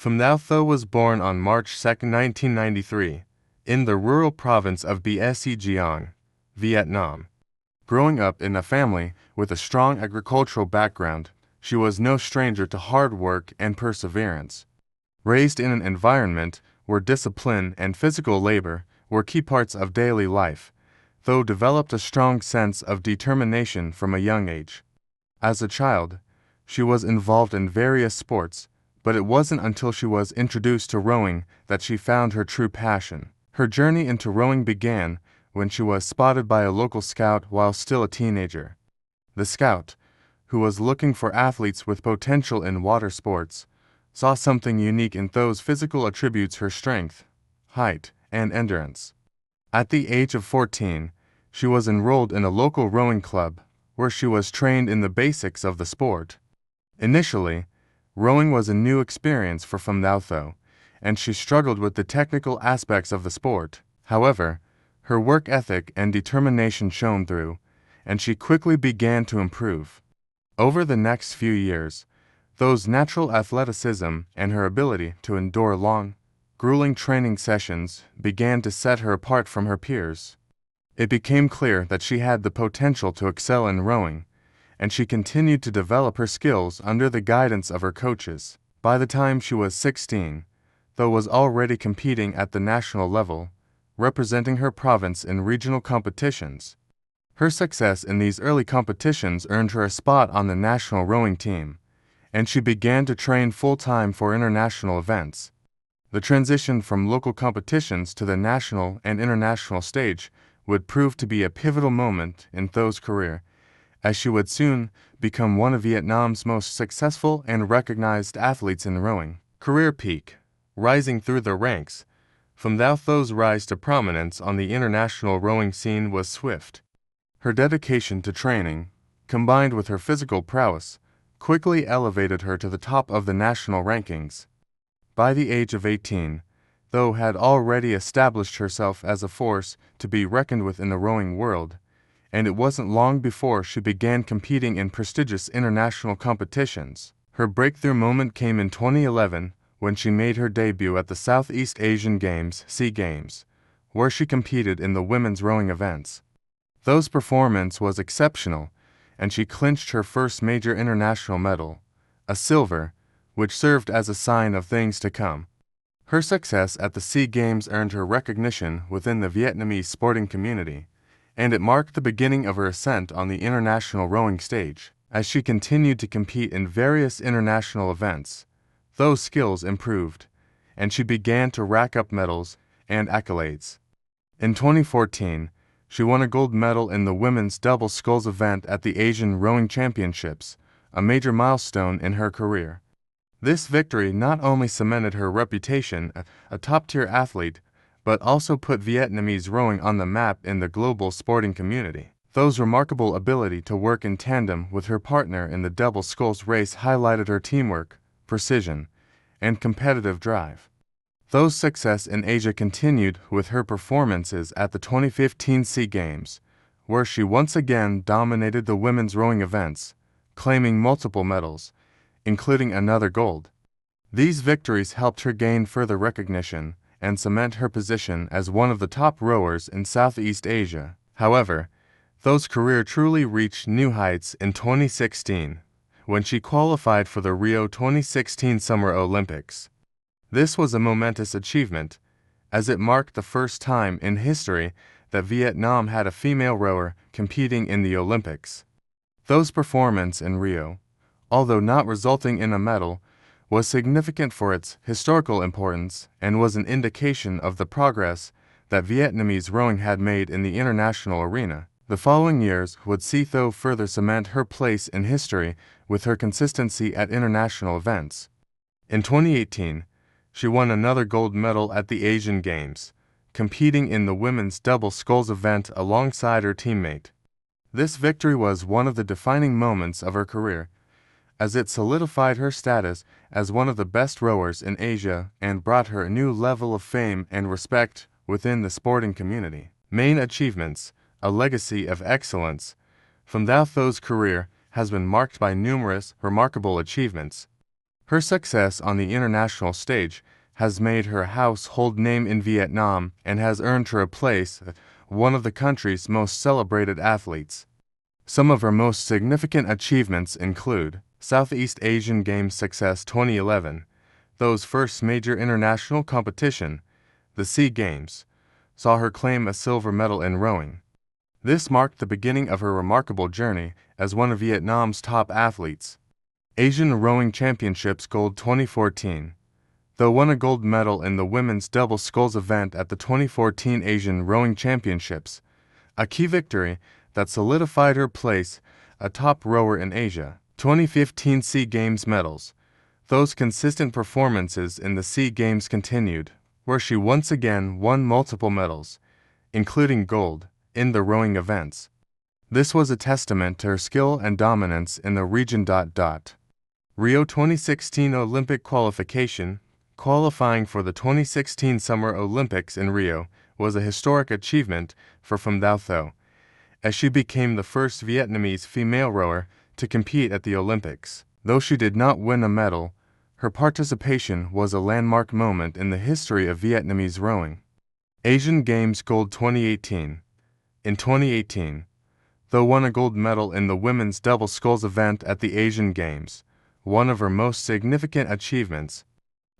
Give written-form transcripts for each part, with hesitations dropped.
Pham Thao Tho was born on March 2, 1993, in the rural province of Ba Si Giang, Vietnam. Growing up in a family with a strong agricultural background, she was no stranger to hard work and perseverance. Raised in an environment where discipline and physical labor were key parts of daily life, Tho developed a strong sense of determination from a young age. As a child, she was involved in various sports, but it wasn't until she was introduced to rowing that she found her true passion. Her journey into rowing began when she was spotted by a local scout while still a teenager. The scout, who was looking for athletes with potential in water sports, saw something unique in Tho's physical attributes: her strength, height, and endurance. At the age of 14, she was enrolled in a local rowing club, where she was trained in the basics of the sport. Initially, rowing was a new experience for Pham Thao Tho, and she struggled with the technical aspects of the sport. However, her work ethic and determination shone through, and she quickly began to improve. Over the next few years, Tho's natural athleticism and her ability to endure long, grueling training sessions began to set her apart from her peers. It became clear that she had the potential to excel in rowing, and she continued to develop her skills under the guidance of her coaches. By the time she was 16, Tho was already competing at the national level, representing her province in regional competitions. Her success in these early competitions earned her a spot on the national rowing team, and she began to train full-time for international events. The transition from local competitions to the national and international stage would prove to be a pivotal moment in Tho's career, as she would soon become one of Vietnam's most successful and recognized athletes in rowing. Career peak. Rising through the ranks, Pham Thao Tho's rise to prominence on the international rowing scene was swift. Her dedication to training, combined with her physical prowess, quickly elevated her to the top of the national rankings. By the age of 18, Tho had already established herself as a force to be reckoned with in the rowing world, and it wasn't long before she began competing in prestigious international competitions. Her breakthrough moment came in 2011 when she made her debut at the Southeast Asian Games (SEA Games), where she competed in the women's rowing events. Tho's performance was exceptional, and she clinched her first major international medal, a silver, which served as a sign of things to come. Her success at the SEA Games earned her recognition within the Vietnamese sporting community, and it marked the beginning of her ascent on the international rowing stage. As she continued to compete in various international events, Tho's skills improved, and she began to rack up medals and accolades. In 2014, she won a gold medal in the women's double sculls event at the Asian Rowing Championships, a major milestone in her career. This victory not only cemented her reputation as a top-tier athlete, but also put Vietnamese rowing on the map in the global sporting community. Tho's remarkable ability to work in tandem with her partner in the double sculls race highlighted her teamwork, precision, and competitive drive. Tho's success in Asia continued with her performances at the 2015 SEA Games, where she once again dominated the women's rowing events, claiming multiple medals, including another gold. These victories helped her gain further recognition and cement her position as one of the top rowers in Southeast Asia. However, Tho's career truly reached new heights in 2016, when she qualified for the Rio 2016 Summer Olympics. This was a momentous achievement, as it marked the first time in history that Vietnam had a female rower competing in the Olympics. Tho's performance in Rio, although not resulting in a medal, was significant for its historical importance and was an indication of the progress that Vietnamese rowing had made in the international arena. The following years would see Tho further cement her place in history with her consistency at international events. In 2018, she won another gold medal at the Asian Games, competing in the women's double sculls event alongside her teammate. This victory was one of the defining moments of her career, as it solidified her status as one of the best rowers in Asia and brought her a new level of fame and respect within the sporting community. Main achievements: a legacy of excellence. Pham Thao Tho's career has been marked by numerous remarkable achievements. Her success on the international stage has made her a household name in Vietnam and has earned her a place as one of the country's most celebrated athletes. Some of her most significant achievements include Southeast Asian Games success 2011, those first major international competition, the SEA Games, saw her claim a silver medal in rowing. This marked the beginning of her remarkable journey as one of Vietnam's top athletes. Asian Rowing Championships Gold 2014. Though won a gold medal in the women's double sculls event at the 2014 Asian Rowing Championships, a key victory that solidified her place a top rower in Asia. 2015 SEA Games medals. Those consistent performances in the SEA Games continued, where she once again won multiple medals, including gold, in the rowing events. This was a testament to her skill and dominance in the region. Rio 2016 Olympic qualification. Qualifying for the 2016 Summer Olympics in Rio was a historic achievement for Pham Dao Tho, as she became the first Vietnamese female rower to compete at the Olympics. Though she did not win a medal, her participation was a landmark moment in the history of Vietnamese rowing. Asian Games Gold 2018. In 2018, though won a gold medal in the women's double sculls event at the Asian Games, one of her most significant achievements.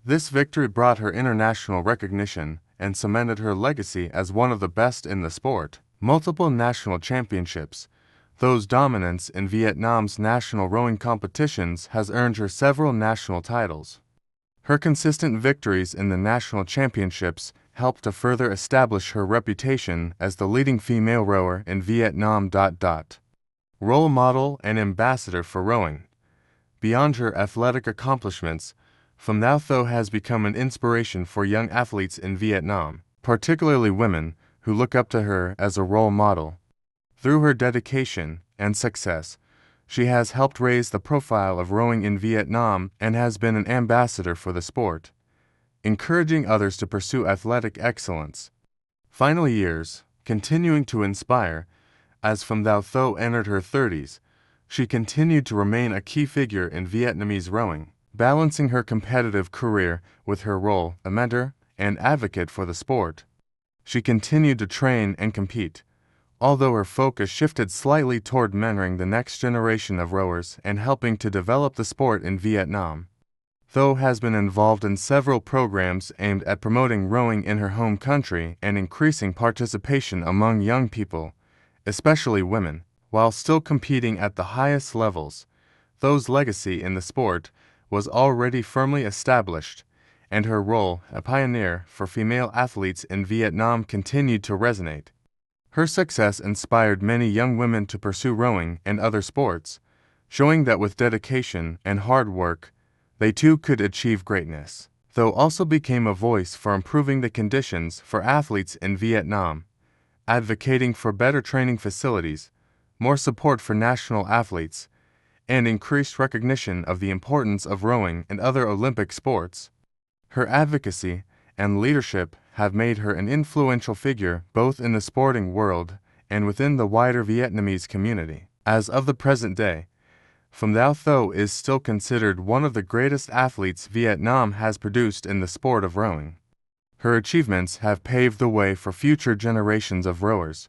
This victory brought her international recognition and cemented her legacy as one of the best in the sport. Multiple national championships. Those dominance in Vietnam's national rowing competitions has earned her several national titles. Her consistent victories in the national championships helped to further establish her reputation as the leading female rower in Vietnam. Role model and ambassador for rowing. Beyond her athletic accomplishments, Pham Dao Tho has become an inspiration for young athletes in Vietnam, particularly women, who look up to her as a role model. Through her dedication and success, she has helped raise the profile of rowing in Vietnam and has been an ambassador for the sport, encouraging others to pursue athletic excellence. Final years, continuing to inspire, as Pham Dao Tho entered her 30s, she continued to remain a key figure in Vietnamese rowing, balancing her competitive career with her role as a mentor and advocate for the sport. She continued to train and compete, although her focus shifted slightly toward mentoring the next generation of rowers and helping to develop the sport in Vietnam. Tho has been involved in several programs aimed at promoting rowing in her home country and increasing participation among young people, especially women, while still competing at the highest levels. Tho's legacy in the sport was already firmly established, and her role as a pioneer for female athletes in Vietnam continued to resonate. Her success inspired many young women to pursue rowing and other sports, showing that with dedication and hard work, they too could achieve greatness. Tho also became a voice for improving the conditions for athletes in Vietnam, advocating for better training facilities, more support for national athletes, and increased recognition of the importance of rowing and other Olympic sports. Her advocacy and leadership have made her an influential figure both in the sporting world and within the wider Vietnamese community. As of the present day, Pham Dao Tho is still considered one of the greatest athletes Vietnam has produced in the sport of rowing. Her achievements have paved the way for future generations of rowers,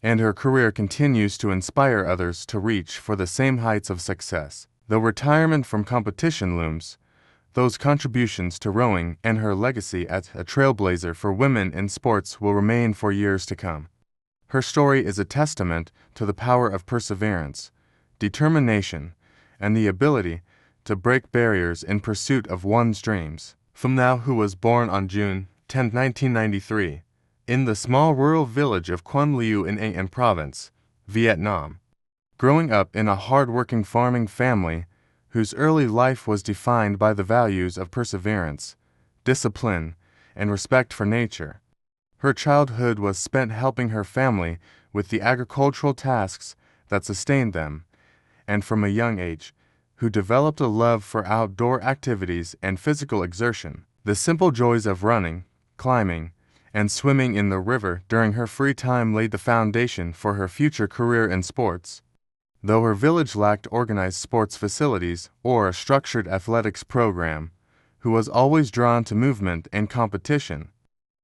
and her career continues to inspire others to reach for the same heights of success. Though retirement from competition looms, those contributions to rowing and her legacy as a trailblazer for women in sports will remain for years to come. Her story is a testament to the power of perseverance, determination, and the ability to break barriers in pursuit of one's dreams. Pham Dao, who was born on June 10, 1993, in the small rural village of Quang Liu in An Province, Vietnam. Growing up in a hard-working farming family whose early life was defined by the values of perseverance, discipline, and respect for nature, her childhood was spent helping her family with the agricultural tasks that sustained them, and from a young age, who developed a love for outdoor activities and physical exertion. The simple joys of running, climbing, and swimming in the river during her free time laid the foundation for her future career in sports. Though her village lacked organized sports facilities or a structured athletics program, Hu was always drawn to movement and competition.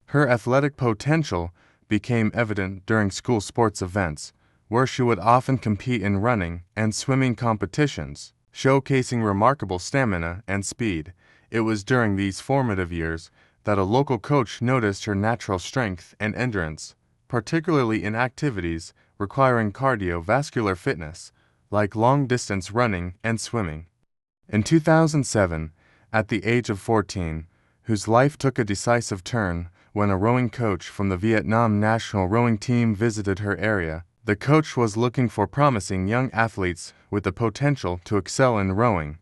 Her athletic potential became evident during school sports events, where she would often compete in running and swimming competitions, showcasing remarkable stamina and speed. It was during these formative years that a local coach noticed her natural strength and endurance, particularly in activities requiring cardiovascular fitness, like long-distance running and swimming. In 2007, at the age of 14, Hu's life took a decisive turn when a rowing coach from the Vietnam national rowing team visited her area. The coach was looking for promising young athletes with the potential to excel in rowing,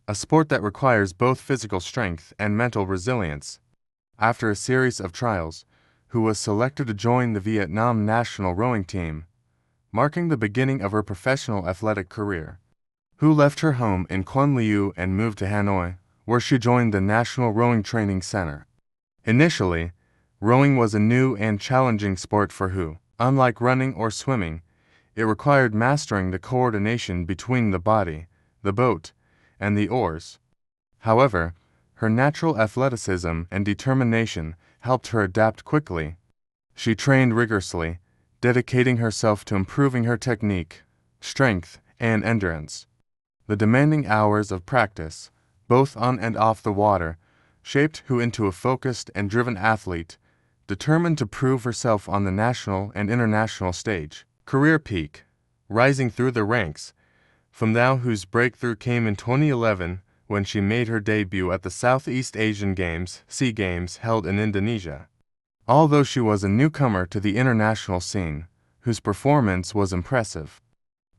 a sport that requires both physical strength and mental resilience. After a series of trials, Hu was selected to join the Vietnam national rowing team, marking the beginning of her professional athletic career. Hu left her home in Quang Liu and moved to Hanoi, where she joined the National Rowing Training Center. Initially, rowing was a new and challenging sport for Hu. Unlike running or swimming, it required mastering the coordination between the body, the boat, and the oars. However, her natural athleticism and determination helped her adapt quickly. She trained rigorously, dedicating herself to improving her technique, strength, and endurance. The demanding hours of practice, both on and off the water, shaped Hu into a focused and driven athlete, determined to prove herself on the national and international stage. Career peak, rising through the ranks. From now, Hu's breakthrough came in 2011 when she made her debut at the Southeast Asian Games, SEA Games, held in Indonesia. Although she was a newcomer to the international scene, Hu's performance was impressive.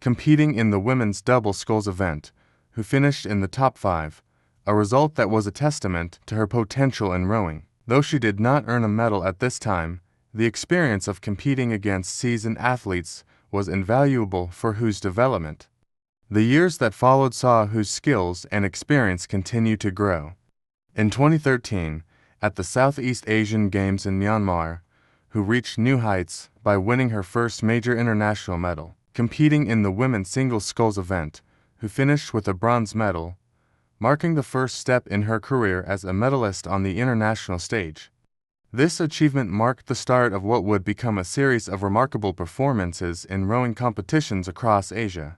Competing in the women's double sculls event, Hu finished in the top 5, a result that was a testament to her potential in rowing. Though she did not earn a medal at this time, the experience of competing against seasoned athletes was invaluable for Hu's development. The years that followed saw Hu's skills and experience continue to grow. In 2013, at the Southeast Asian Games in Myanmar, Hu reached new heights by winning her first major international medal. Competing in the women's single sculls event, Hu finished with a bronze medal, marking the first step in her career as a medalist on the international stage. This achievement marked the start of what would become a series of remarkable performances in rowing competitions across Asia.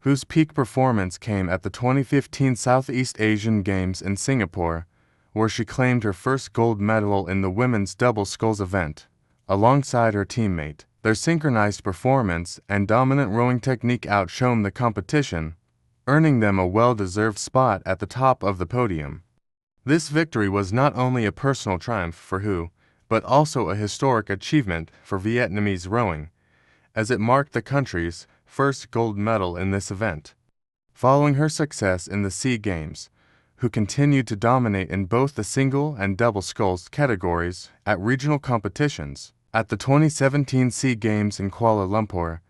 Hu's peak performance came at the 2015 Southeast Asian Games in Singapore, where she claimed her first gold medal in the women's double sculls event, alongside her teammate. Their synchronized performance and dominant rowing technique outshone the competition, earning them a well-deserved spot at the top of the podium. This victory was not only a personal triumph for Hu, but also a historic achievement for Vietnamese rowing, as it marked the country's first gold medal in this event. Following her success in the SEA Games, Hu continued to dominate in both the single and double sculls categories at regional competitions. At the 2017 SEA Games in Kuala Lumpur,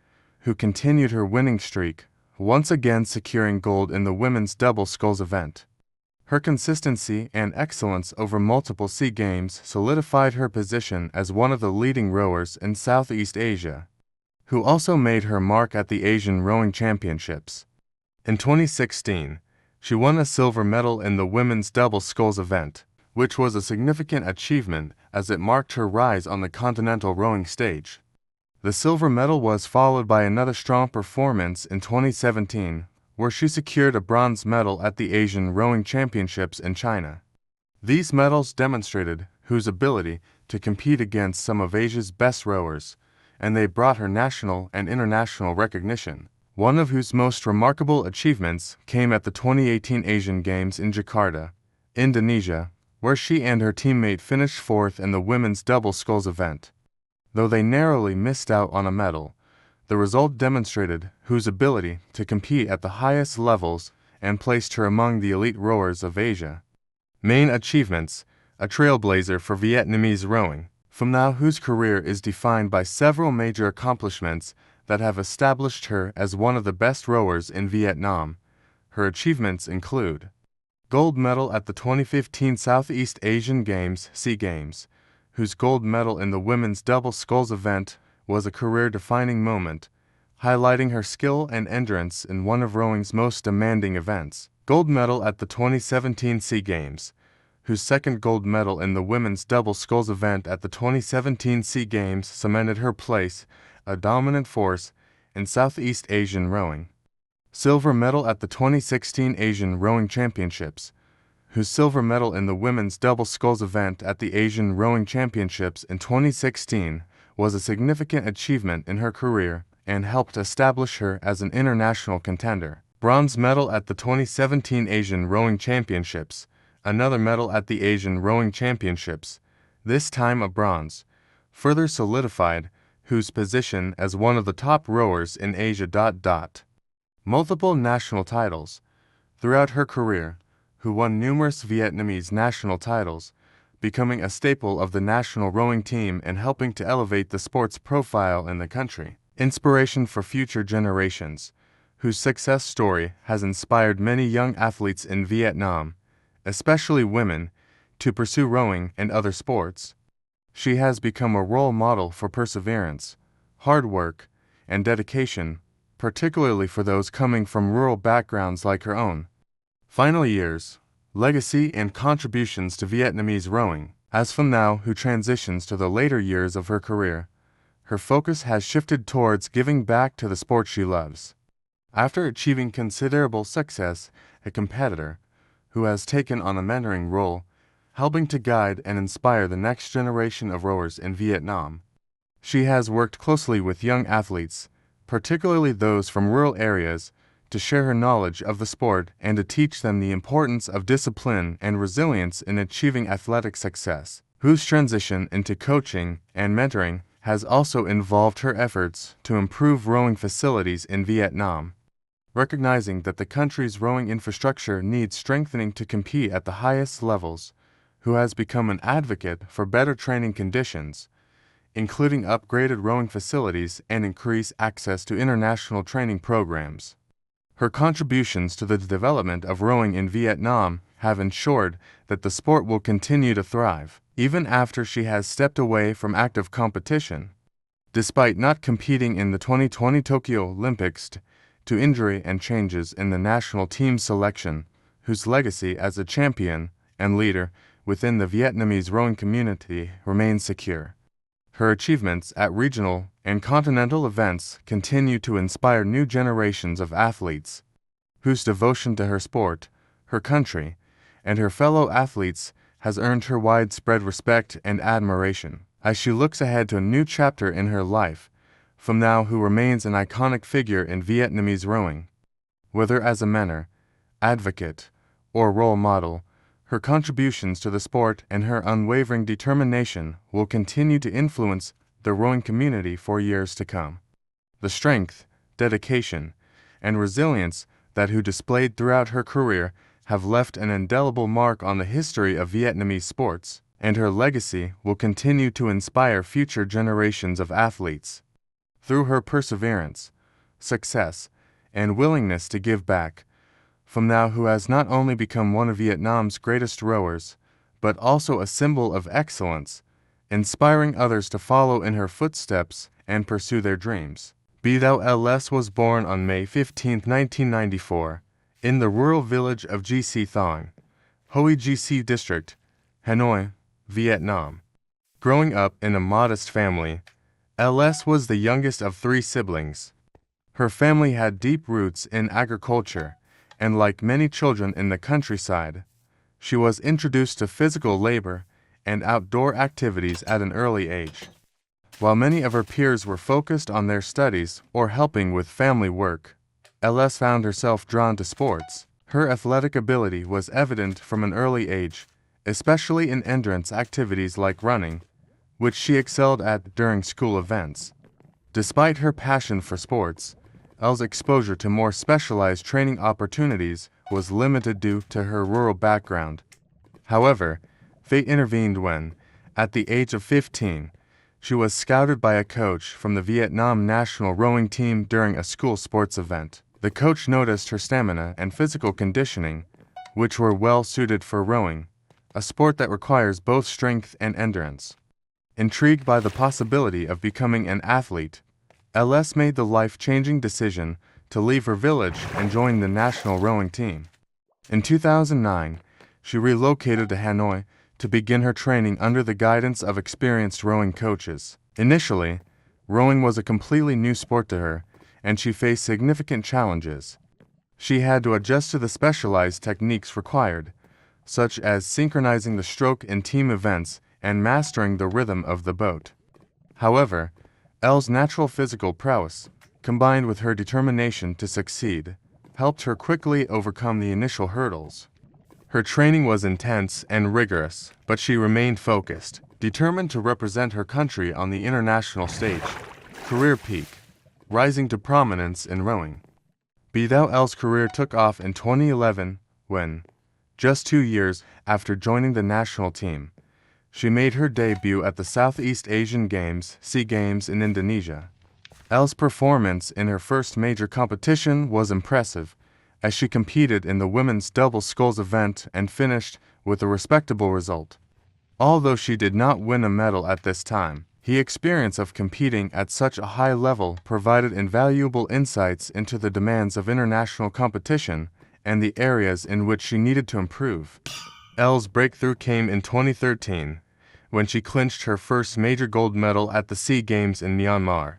Hu continued her winning streak, once again securing gold in the women's double sculls event. Her consistency and excellence over multiple SEA Games solidified her position as one of the leading rowers in Southeast Asia. Hu also made her mark at the Asian Rowing Championships. In 2016, she won a silver medal in the women's double sculls event, which was a significant achievement as it marked her rise on the continental rowing stage. The silver medal was followed by another strong performance in 2017, where she secured a bronze medal at the Asian Rowing Championships in China. These medals demonstrated Hu's ability to compete against some of Asia's best rowers, and they brought her national and international recognition. One of Hu's most remarkable achievements came at the 2018 Asian Games in Jakarta, Indonesia, where she and her teammate finished 4th in the women's double sculls event. Though they narrowly missed out on a medal, the result demonstrated Hu's ability to compete at the highest levels and placed her among the elite rowers of Asia. Main achievements: a trailblazer for Vietnamese rowing. From now, Hu's career is defined by several major accomplishments that have established her as one of the best rowers in Vietnam. Her achievements include gold medal at the 2015 Southeast Asian Games, SEA Games, whose gold medal in the women's double sculls event was a career-defining moment, highlighting her skill and endurance in one of rowing's most demanding events. Gold medal at the 2017 SEA Games, whose second gold medal in the women's double sculls event at the 2017 SEA Games cemented her place a dominant force in Southeast Asian rowing. Silver medal at the 2016 Asian Rowing Championships, whose silver medal in the women's double sculls event at the Asian Rowing Championships in 2016 was a significant achievement in her career and helped establish her as an international contender. Bronze medal at the 2017 Asian Rowing Championships, another medal at the Asian Rowing Championships, this time a bronze, further solidified whose position as one of the top rowers in Asia. Multiple national titles. Throughout her career, who won numerous Vietnamese national titles, becoming a staple of the national rowing team and helping to elevate the sport's profile in the country. Inspiration for future generations, whose success story has inspired many young athletes in Vietnam, especially women, to pursue rowing and other sports. She has become a role model for perseverance, hard work, and dedication, particularly for those coming from rural backgrounds like her own. Final years, legacy and contributions to Vietnamese rowing. As Pham Nhat, who transitions to the later years of her career, her focus has shifted towards giving back to the sport she loves. After achieving considerable success, a competitor who has taken on a mentoring role, helping to guide and inspire the next generation of rowers in Vietnam. She has worked closely with young athletes, particularly those from rural areas, to share her knowledge of the sport and to teach them the importance of discipline and resilience in achieving athletic success, whose transition into coaching and mentoring has also involved her efforts to improve rowing facilities in Vietnam. Recognizing that the country's rowing infrastructure needs strengthening to compete at the highest levels, who has become an advocate for better training conditions, including upgraded rowing facilities and increased access to international training programs. Her contributions to the development of rowing in Vietnam have ensured that the sport will continue to thrive, even after she has stepped away from active competition. Despite not competing in the 2020 Tokyo Olympics due to injury and changes in the national team selection, whose legacy as a champion and leader within the Vietnamese rowing community remains secure. Her achievements at regional and continental events continue to inspire new generations of athletes, whose devotion to her sport, her country, and her fellow athletes has earned her widespread respect and admiration. As she looks ahead to a new chapter in her life, Pham Nhat, who remains an iconic figure in Vietnamese rowing, whether as a mentor, advocate, or role model, her contributions to the sport and her unwavering determination will continue to influence the rowing community for years to come. The strength, dedication, and resilience that who displayed throughout her career have left an indelible mark on the history of Vietnamese sports, and her legacy will continue to inspire future generations of athletes. Through her perseverance, success, and willingness to give back, Pham Nhat, who has not only become one of Vietnam's greatest rowers, but also a symbol of excellence, inspiring others to follow in her footsteps and pursue their dreams. Bia Thao LS was born on May 15, 1994, in the rural village of GC Thong, Hoi GC District, Hanoi, Vietnam. Growing up in a modest family, LS was the youngest of 3 siblings. Her family had deep roots in agriculture, and like many children in the countryside, she was introduced to physical labor and outdoor activities at an early age. While many of her peers were focused on their studies or helping with family work, LS found herself drawn to sports. Her athletic ability was evident from an early age, especially in endurance activities like running, which she excelled at during school events. Despite her passion for sports, Elle's exposure to more specialized training opportunities was limited due to her rural background. However, fate intervened when, at the age of 15, she was scouted by a coach from the Vietnam national rowing team during a school sports event. The coach noticed her stamina and physical conditioning, which were well suited for rowing, a sport that requires both strength and endurance. Intrigued by the possibility of becoming an athlete, LS made the life-changing decision to leave her village and join the national rowing team. In 2009, she relocated to Hanoi to begin her training under the guidance of experienced rowing coaches. Initially, rowing was a completely new sport to her, and she faced significant challenges. She had to adjust to the specialized techniques required, such as synchronizing the stroke in team events and mastering the rhythm of the boat. However, Elle's natural physical prowess, combined with her determination to succeed, helped her quickly overcome the initial hurdles. Her training was intense and rigorous, but she remained focused, determined to represent her country on the international stage. Career peak, rising to prominence in rowing. Bidao Elle's career took off in 2011 when, just 2 years after joining the national team, she made her debut at the Southeast Asian Games, SEA Games in Indonesia. Elle's performance in her first major competition was impressive, as she competed in the women's double sculls event and finished with a respectable result. Although she did not win a medal at this time, the experience of competing at such a high level provided invaluable insights into the demands of international competition and the areas in which she needed to improve. Elle's breakthrough came in 2013, when she clinched her first major gold medal at the SEA Games in Myanmar.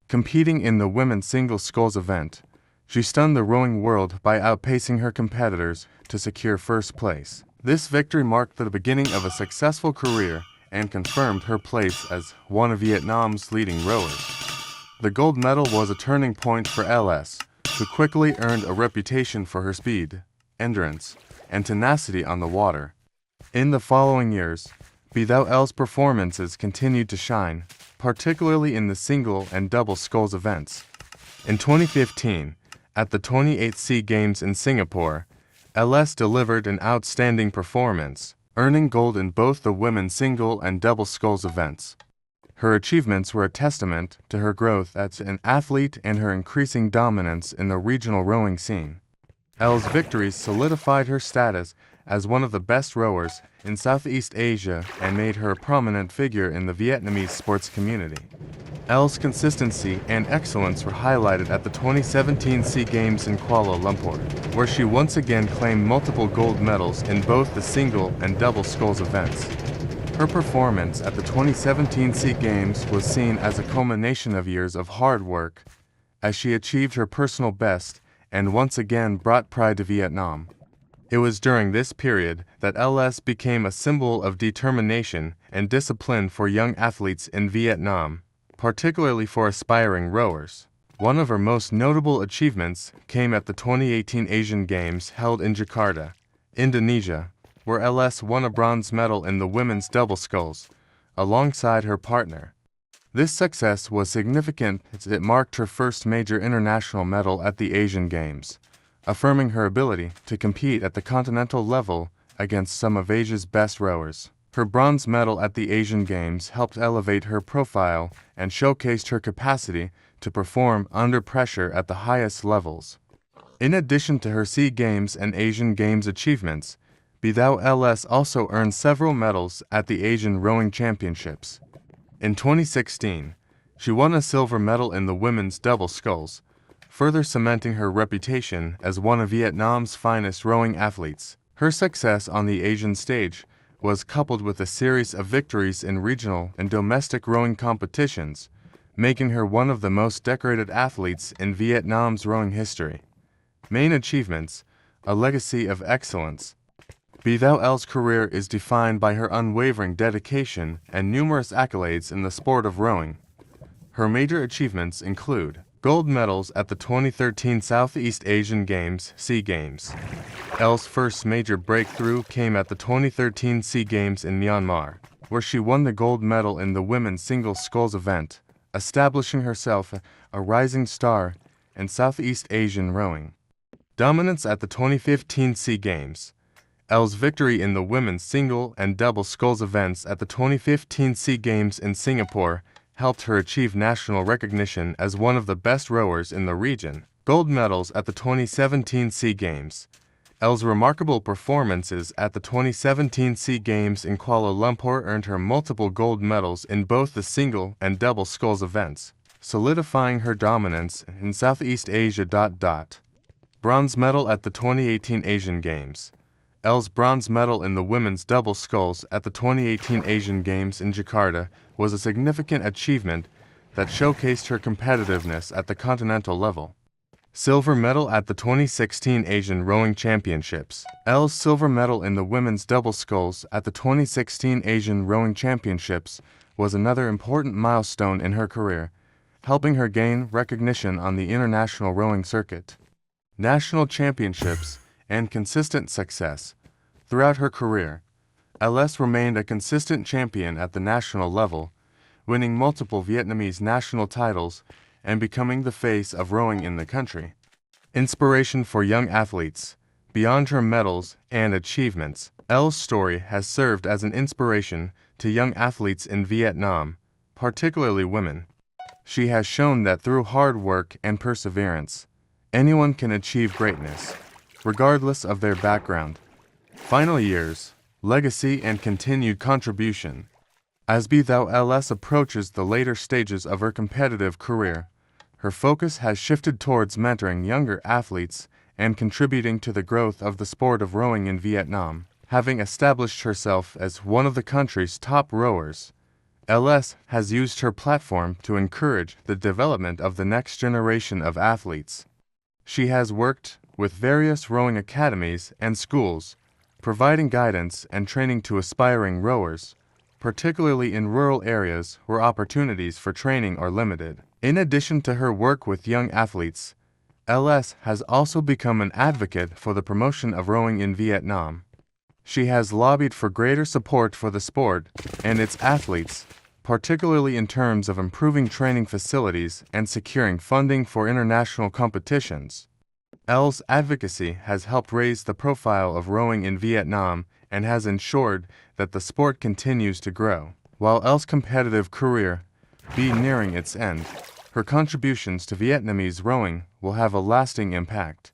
Competing in the women's single sculls event, she stunned the rowing world by outpacing her competitors to secure first place. This victory marked the beginning of a successful career and confirmed her place as one of Vietnam's leading rowers. The gold medal was a turning point for LS, who quickly earned a reputation for her speed, endurance, and tenacity on the water. In the following years, Bidao Elle's performances continued to shine, particularly in the single and double sculls events. In 2015, at the 28th SEA Games in Singapore, LS delivered an outstanding performance, earning gold in both the women's single and double sculls events. Her achievements were a testament to her growth as an athlete and her increasing dominance in the regional rowing scene. Elle's victories solidified her status as one of the best rowers in Southeast Asia and made her a prominent figure in the Vietnamese sports community. Elle's consistency and excellence were highlighted at the 2017 SEA Games in Kuala Lumpur, where she once again claimed multiple gold medals in both the single and double sculls events. Her performance at the 2017 SEA Games was seen as a culmination of years of hard work, as she achieved her personal best and once again brought pride to Vietnam. It was during this period that LS became a symbol of determination and discipline for young athletes in Vietnam, particularly for aspiring rowers. One of her most notable achievements came at the 2018 Asian Games held in Jakarta, Indonesia, where LS won a bronze medal in the women's double sculls, alongside her partner. This success was significant as it marked her first major international medal at the Asian Games, affirming her ability to compete at the continental level against some of Asia's best rowers. Her bronze medal at the Asian Games helped elevate her profile and showcased her capacity to perform under pressure at the highest levels. In addition to her SEA Games and Asian Games achievements, Bidao LS also earned several medals at the Asian Rowing Championships. In 2016, she won a silver medal in the women's double sculls, further cementing her reputation as one of Vietnam's finest rowing athletes. Her success on the Asian stage was coupled with a series of victories in regional and domestic rowing competitions, making her one of the most decorated athletes in Vietnam's rowing history. Main achievements: a legacy of excellence. Bidao Elle's career is defined by her unwavering dedication and numerous accolades in the sport of rowing. Her major achievements include gold medals at the 2013 Southeast Asian Games, SEA Games. Elle's first major breakthrough came at the 2013 SEA Games in Myanmar, where she won the gold medal in the women's single sculls event, establishing herself a rising star in Southeast Asian rowing. Dominance at the 2015 SEA Games. Elle's victory in the women's single and double sculls events at the 2015 SEA Games in Singapore helped her achieve national recognition as one of the best rowers in the region. Gold medals at the 2017 SEA Games. Elle's remarkable performances at the 2017 SEA Games in Kuala Lumpur earned her multiple gold medals in both the single and double sculls events. solidifying her dominance in Southeast Asia. Bronze medal at the 2018 Asian Games. Elle's bronze medal in the women's double sculls at the 2018 Asian Games in Jakarta was a significant achievement that showcased her competitiveness at the continental level. Silver medal at the 2016 Asian Rowing Championships. Elle's silver medal in the women's double sculls at the 2016 Asian Rowing Championships was another important milestone in her career, helping her gain recognition on the international rowing circuit. National championships and consistent success. Throughout her career, Elle remained a consistent champion at the national level, winning multiple Vietnamese national titles and becoming the face of rowing in the country. Inspiration for young athletes. Beyond her medals and achievements, Elle's story has served as an inspiration to young athletes in Vietnam, particularly women. She has shown that through hard work and perseverance, anyone can achieve greatness, regardless of their background. Final years, legacy and continued contribution. As Elle approaches the later stages of her competitive career, her focus has shifted towards mentoring younger athletes and contributing to the growth of the sport of rowing in Vietnam. Having established herself as one of the country's top rowers, Elle has used her platform to encourage the development of the next generation of athletes. She has worked with various rowing academies and schools, providing guidance and training to aspiring rowers, particularly in rural areas where opportunities for training are limited. In addition to her work with young athletes, Elle has also become an advocate for the promotion of rowing in Vietnam. She has lobbied for greater support for the sport and its athletes, particularly in terms of improving training facilities and securing funding for international competitions. Elle's advocacy has helped raise the profile of rowing in Vietnam and has ensured that the sport continues to grow. While Elle's competitive career be nearing its end, her contributions to Vietnamese rowing will have a lasting impact.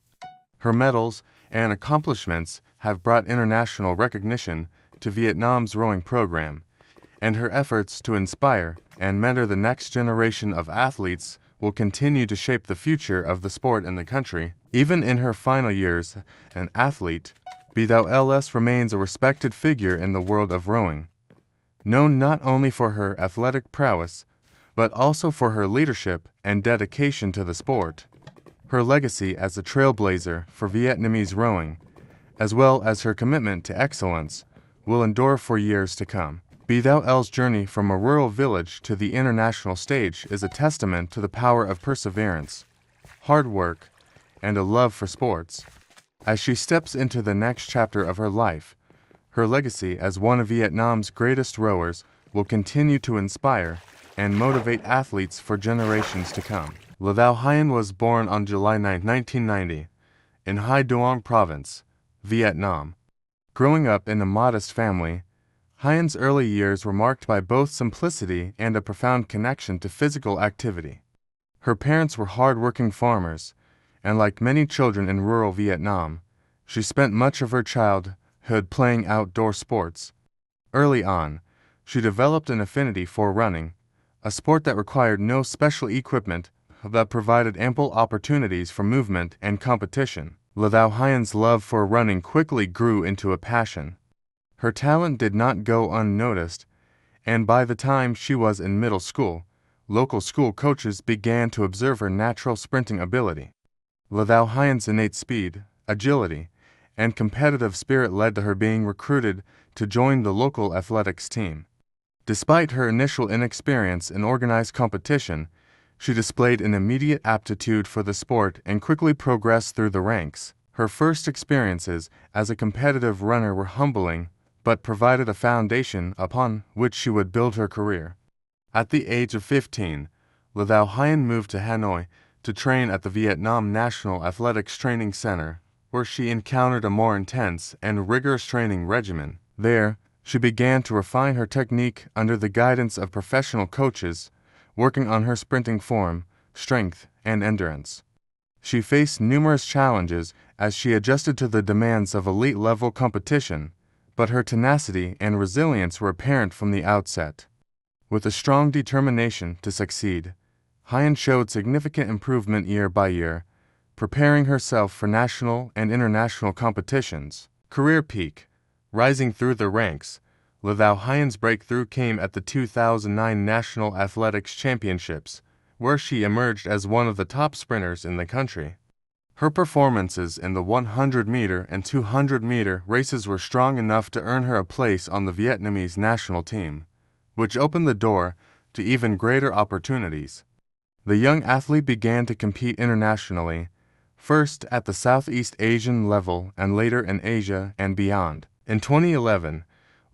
Her medals and accomplishments have brought international recognition to Vietnam's rowing program, and her efforts to inspire and mentor the next generation of athletes will continue to shape the future of the sport in the country. Even in her final years, an athlete, Elle remains a respected figure in the world of rowing, known not only for her athletic prowess, but also for her leadership and dedication to the sport. Her legacy as a trailblazer for Vietnamese rowing, as well as her commitment to excellence, will endure for years to come. Elle's journey from a rural village to the international stage is a testament to the power of perseverance, hard work, and a love for sports. As she steps into the next chapter of her life, her legacy as one of Vietnam's greatest rowers will continue to inspire and motivate athletes for generations to come. Le Thao Hien was born on July 9, 1990, in Hai Duong Province, Vietnam. Growing up in a modest family, Hien's early years were marked by both simplicity and a profound connection to physical activity. Her parents were hard-working farmers, and like many children in rural Vietnam, she spent much of her childhood playing outdoor sports. Early on, she developed an affinity for running, a sport that required no special equipment but provided ample opportunities for movement and competition. Le Thao Hien's love for running quickly grew into a passion. Her talent did not go unnoticed, and by the time she was in middle school, local school coaches began to observe her natural sprinting ability. Le Thao Hien's innate speed, agility, and competitive spirit led to her being recruited to join the local athletics team. Despite her initial inexperience in organized competition, she displayed an immediate aptitude for the sport and quickly progressed through the ranks. Her first experiences as a competitive runner were humbling, but provided a foundation upon which she would build her career. At the age of 15, Le Thao Hien moved to Hanoi to train at the Vietnam National Athletics Training Center, where she encountered a more intense and rigorous training regimen. There, she began to refine her technique under the guidance of professional coaches, working on her sprinting form, strength, and endurance. She faced numerous challenges as she adjusted to the demands of elite-level competition, but her tenacity and resilience were apparent from the outset. With a strong determination to succeed, Hyen showed significant improvement year by year, preparing herself for national and international competitions. Career peak. Rising through the ranks, Ladao Hyen's breakthrough came at the 2009 National Athletics Championships, where she emerged as one of the top sprinters in the country. Her performances in the 100-meter and 200-meter races were strong enough to earn her a place on the Vietnamese national team, which opened the door to even greater opportunities. The young athlete began to compete internationally, first at the Southeast Asian level and later in Asia and beyond. In 2011,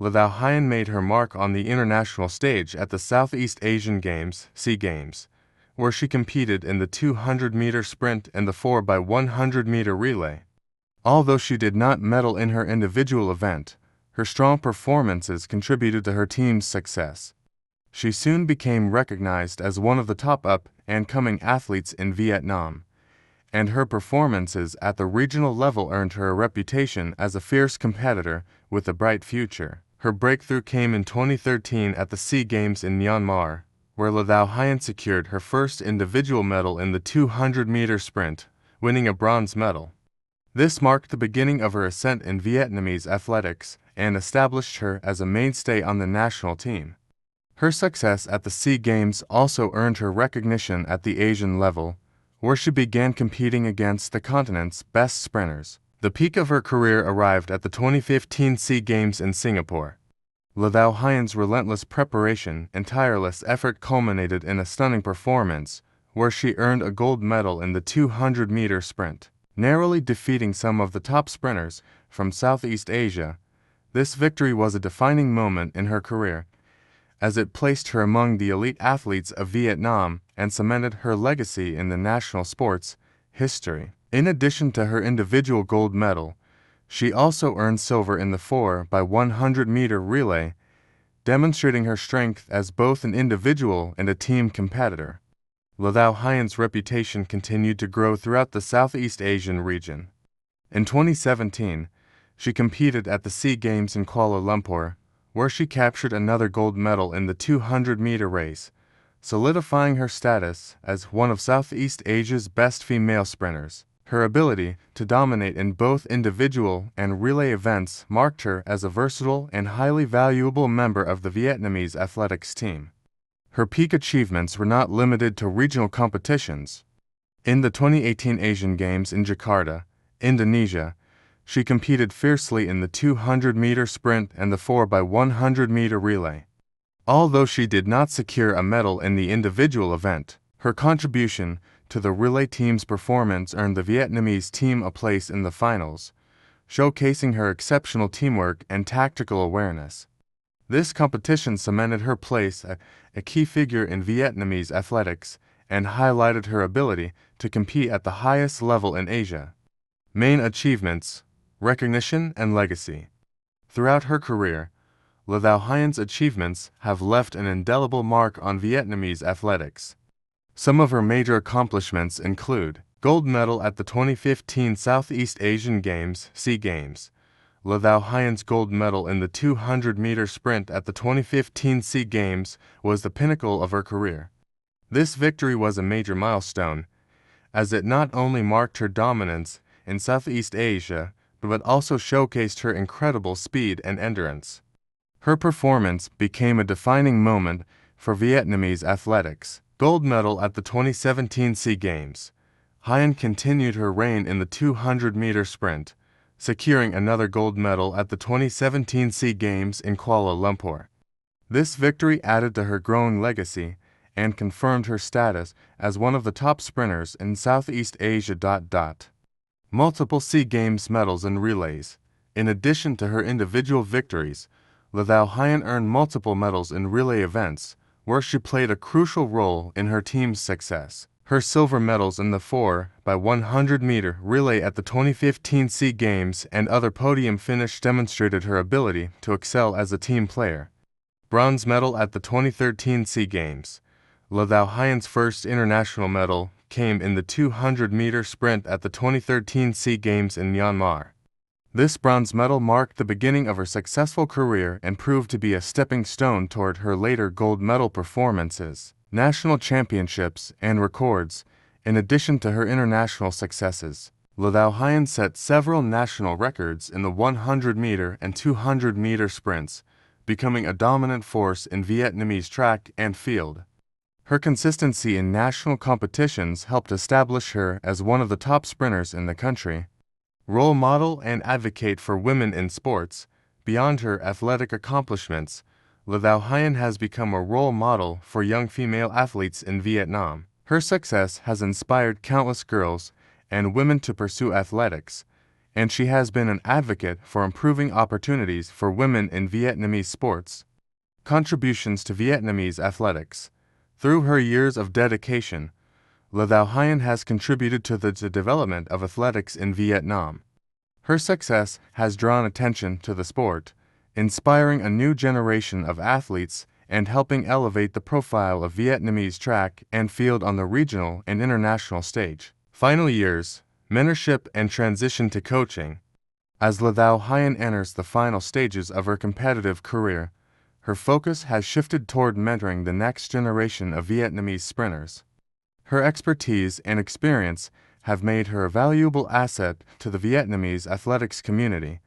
Ladao Hyen made her mark on the international stage at the Southeast Asian Games, SEA Games, where she competed in the 200-meter sprint and the 4x100-meter relay. Although she did not medal in her individual event, her strong performances contributed to her team's success. She soon became recognized as one of the top up-and-coming athletes in Vietnam, and her performances at the regional level earned her a reputation as a fierce competitor with a bright future. Her breakthrough came in 2013 at the SEA Games in Myanmar, where Ladao Hyen secured her first individual medal in the 200-meter sprint, winning a bronze medal. This marked the beginning of her ascent in Vietnamese athletics and established her as a mainstay on the national team. Her success at the SEA Games also earned her recognition at the Asian level, where she began competing against the continent's best sprinters. The peak of her career arrived at the 2015 SEA Games in Singapore. Ladao Hyen's relentless preparation and tireless effort culminated in a stunning performance, where she earned a gold medal in the 200-meter sprint. Narrowly defeating some of the top sprinters from Southeast Asia, this victory was a defining moment in her career, as it placed her among the elite athletes of Vietnam and cemented her legacy in the national sports history. In addition to her individual gold medal, she also earned silver in the 4x100-meter relay, demonstrating her strength as both an individual and a team competitor. Ladao Hyen's reputation continued to grow throughout the Southeast Asian region. In 2017, she competed at the SEA Games in Kuala Lumpur, where she captured another gold medal in the 200-meter race, solidifying her status as one of Southeast Asia's best female sprinters. Her ability to dominate in both individual and relay events marked her as a versatile and highly valuable member of the Vietnamese athletics team. Her peak achievements were not limited to regional competitions. In the 2018 Asian Games in Jakarta, Indonesia, she competed fiercely in the 200-meter sprint and the 4x100-meter relay. Although she did not secure a medal in the individual event, her contribution to the relay team's performance earned the Vietnamese team a place in the finals, showcasing her exceptional teamwork and tactical awareness. This competition cemented her place as a key figure in Vietnamese athletics and highlighted her ability to compete at the highest level in Asia. Main achievements, recognition, and legacy. Throughout her career, Ladao Hyen's achievements have left an indelible mark on Vietnamese athletics. Some of her major accomplishments include gold medal at the 2015 Southeast Asian Games, SEA Games. Ladao Hyen's gold medal in the 200-meter sprint at the 2015 SEA Games was the pinnacle of her career. This victory was a major milestone, as it not only marked her dominance in Southeast Asia, but also showcased her incredible speed and endurance. Her performance became a defining moment for Vietnamese athletics. Gold medal at the 2017 SEA Games. Hyen continued her reign in the 200-meter sprint, securing another gold medal at the 2017 SEA Games in Kuala Lumpur. This victory added to her growing legacy and confirmed her status as one of the top sprinters in Southeast Asia. Multiple SEA Games medals and relays. In addition to her individual victories, Ladao Hyen earned multiple medals in relay events, where she played a crucial role in her team's success. Her silver medals in the 4x100-meter relay at the 2015 SEA Games and other podium finish demonstrated her ability to excel as a team player. Bronze medal at the 2013 SEA Games. Ladao Hyen's first international medal came in the 200-meter sprint at the 2013 SEA Games in Myanmar. This bronze medal marked the beginning of her successful career and proved to be a stepping stone toward her later gold medal performances. national championships, and records. In addition to her international successes, Le Thao Hien set several national records in the 100-meter and 200-meter sprints, becoming a dominant force in Vietnamese track and field. Her consistency in national competitions helped establish her as one of the top sprinters in the country. Role model and advocate for women in sports. Beyond her athletic accomplishments, Le Thao Hien has become a role model for young female athletes in Vietnam. Her success has inspired countless girls and women to pursue athletics, and she has been an advocate for improving opportunities for women in Vietnamese sports. Contributions to Vietnamese athletics. Through her years of dedication, Le Thao Hien has contributed to the development of athletics in Vietnam. Her success has drawn attention to the sport, inspiring a new generation of athletes and helping elevate the profile of Vietnamese track and field on the regional and international stage. Final years, mentorship and transition to coaching. As Le Thao Hien enters the final stages of her competitive career, her focus has shifted toward mentoring the next generation of Vietnamese sprinters. Her expertise and experience have made her a valuable asset to the Vietnamese athletics community,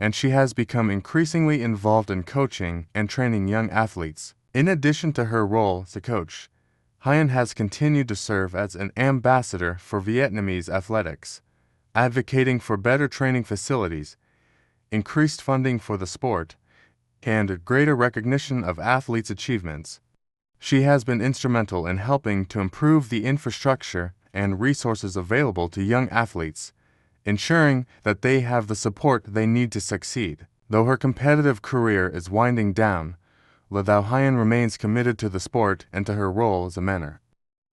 and she has become increasingly involved in coaching and training young athletes. In addition to her role as a coach, Hien has continued to serve as an ambassador for Vietnamese athletics, advocating for better training facilities, increased funding for the sport, and greater recognition of athletes' achievements. She has been instrumental in helping to improve the infrastructure and resources available to young athletes, ensuring that they have the support they need to succeed. Though her competitive career is winding down, Le Thao Hien remains committed to the sport and to her role as a mentor.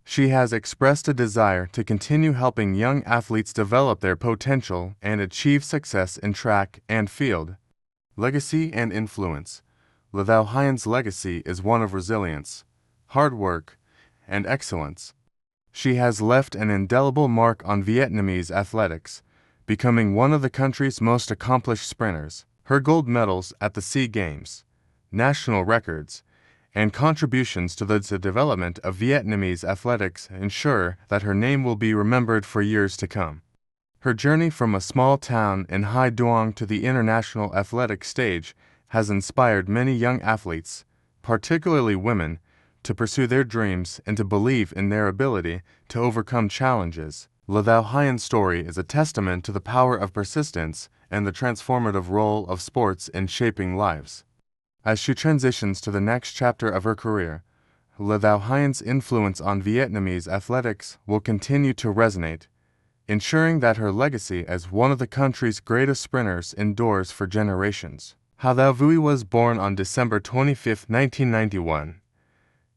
She has expressed a desire to continue helping young athletes develop their potential and achieve success in track and field. Legacy and influence. Le Thao Hien's legacy is one of resilience, hard work, and excellence. She has left an indelible mark on Vietnamese athletics, becoming one of the country's most accomplished sprinters. Her gold medals at the SEA Games, national records, and contributions to the development of Vietnamese athletics ensure that her name will be remembered for years to come. Her journey from a small town in Hai Duong to the international athletic stage has inspired many young athletes, particularly women, to pursue their dreams and to believe in their ability to overcome challenges. Le Thao Hien's story is a testament to the power of persistence and the transformative role of sports in shaping lives. As she transitions to the next chapter of her career, Le Thao Hien's influence on Vietnamese athletics will continue to resonate, ensuring that her legacy as one of the country's greatest sprinters endures for generations. Ha Thao Vui was born on December 25, 1991,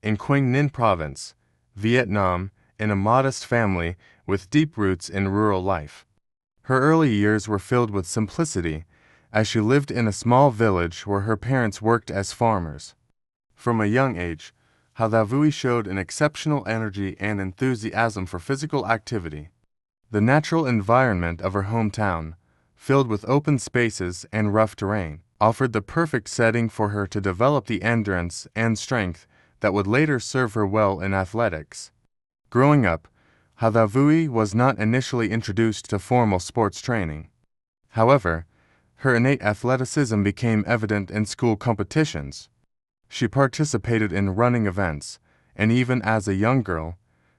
in Quang Ninh Province, Vietnam, in a modest family with deep roots in rural life. Her early years were filled with simplicity, as she lived in a small village where her parents worked as farmers. From a young age, Ha Thao Vui showed an exceptional energy and enthusiasm for physical activity. The natural environment of her hometown, filled with open spaces and rough terrain, offered the perfect setting for her to develop the endurance and strength that would later serve her well in athletics. Growing up, Ha Thao Vui was not initially introduced to formal sports training. However, her innate athleticism became evident in school competitions. She participated in running events, and even as a young girl,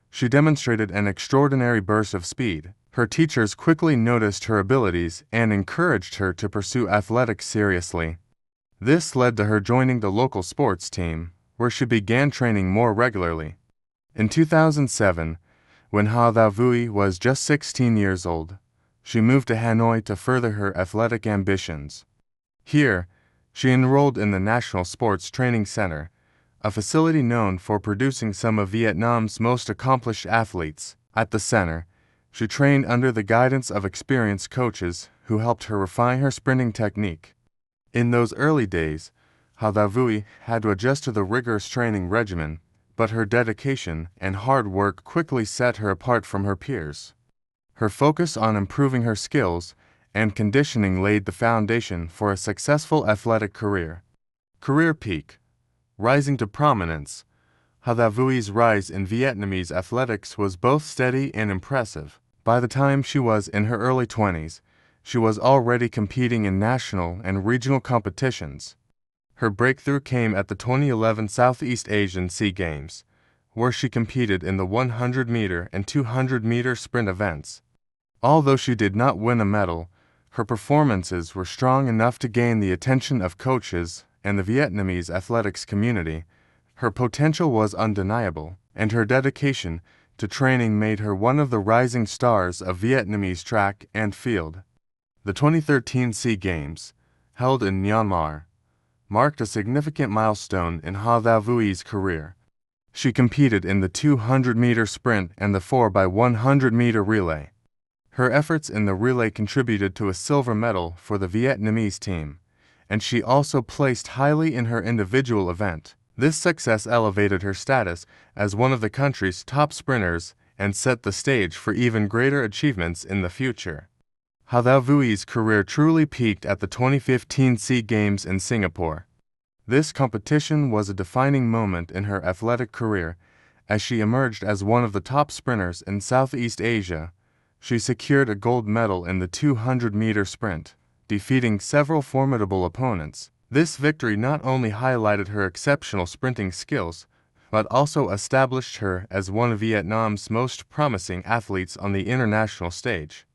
she demonstrated an extraordinary burst of speed. Her teachers quickly noticed her abilities and encouraged her to pursue athletics seriously. This led to her joining the local sports team, where she began training more regularly. In 2007, when Ha Thao Vui was just 16 years old, she moved to Hanoi to further her athletic ambitions. Here, she enrolled in the National Sports Training Center, a facility known for producing some of Vietnam's most accomplished athletes. At the center, she trained under the guidance of experienced coaches who helped her refine her sprinting technique. In those early days, Ha Thao Vui had to adjust to the rigorous training regimen, but her dedication and hard work quickly set her apart from her peers. Her focus on improving her skills and conditioning laid the foundation for a successful athletic career. Career peak. Rising to prominence, Halavui's rise in Vietnamese athletics was both steady and impressive. By the time she was in her early 20s, she was already competing in national and regional competitions. Her breakthrough came at the 2011 Southeast Asian Sea Games, where she competed in the 100-meter and 200-meter sprint events. Although she did not win a medal, her performances were strong enough to gain the attention of coaches and the Vietnamese athletics community. Her potential was undeniable, and her dedication to training made her one of the rising stars of Vietnamese track and field. The 2013 Sea Games, held in Myanmar, marked a significant milestone in Halavui's career. She competed in the 200-meter sprint and the 4x100-meter relay. Her efforts in the relay contributed to a silver medal for the Vietnamese team, and she also placed highly in her individual event. This success elevated her status as one of the country's top sprinters and set the stage for even greater achievements in the future. Halavui's career truly peaked at the 2015 Sea Games in Singapore. This competition was a defining moment in her athletic career, as she emerged as one of the top sprinters in Southeast Asia. She secured a gold medal in the 200-meter sprint, defeating several formidable opponents. This victory not only highlighted her exceptional sprinting skills, but also established her as one of Vietnam's most promising athletes on the international stage.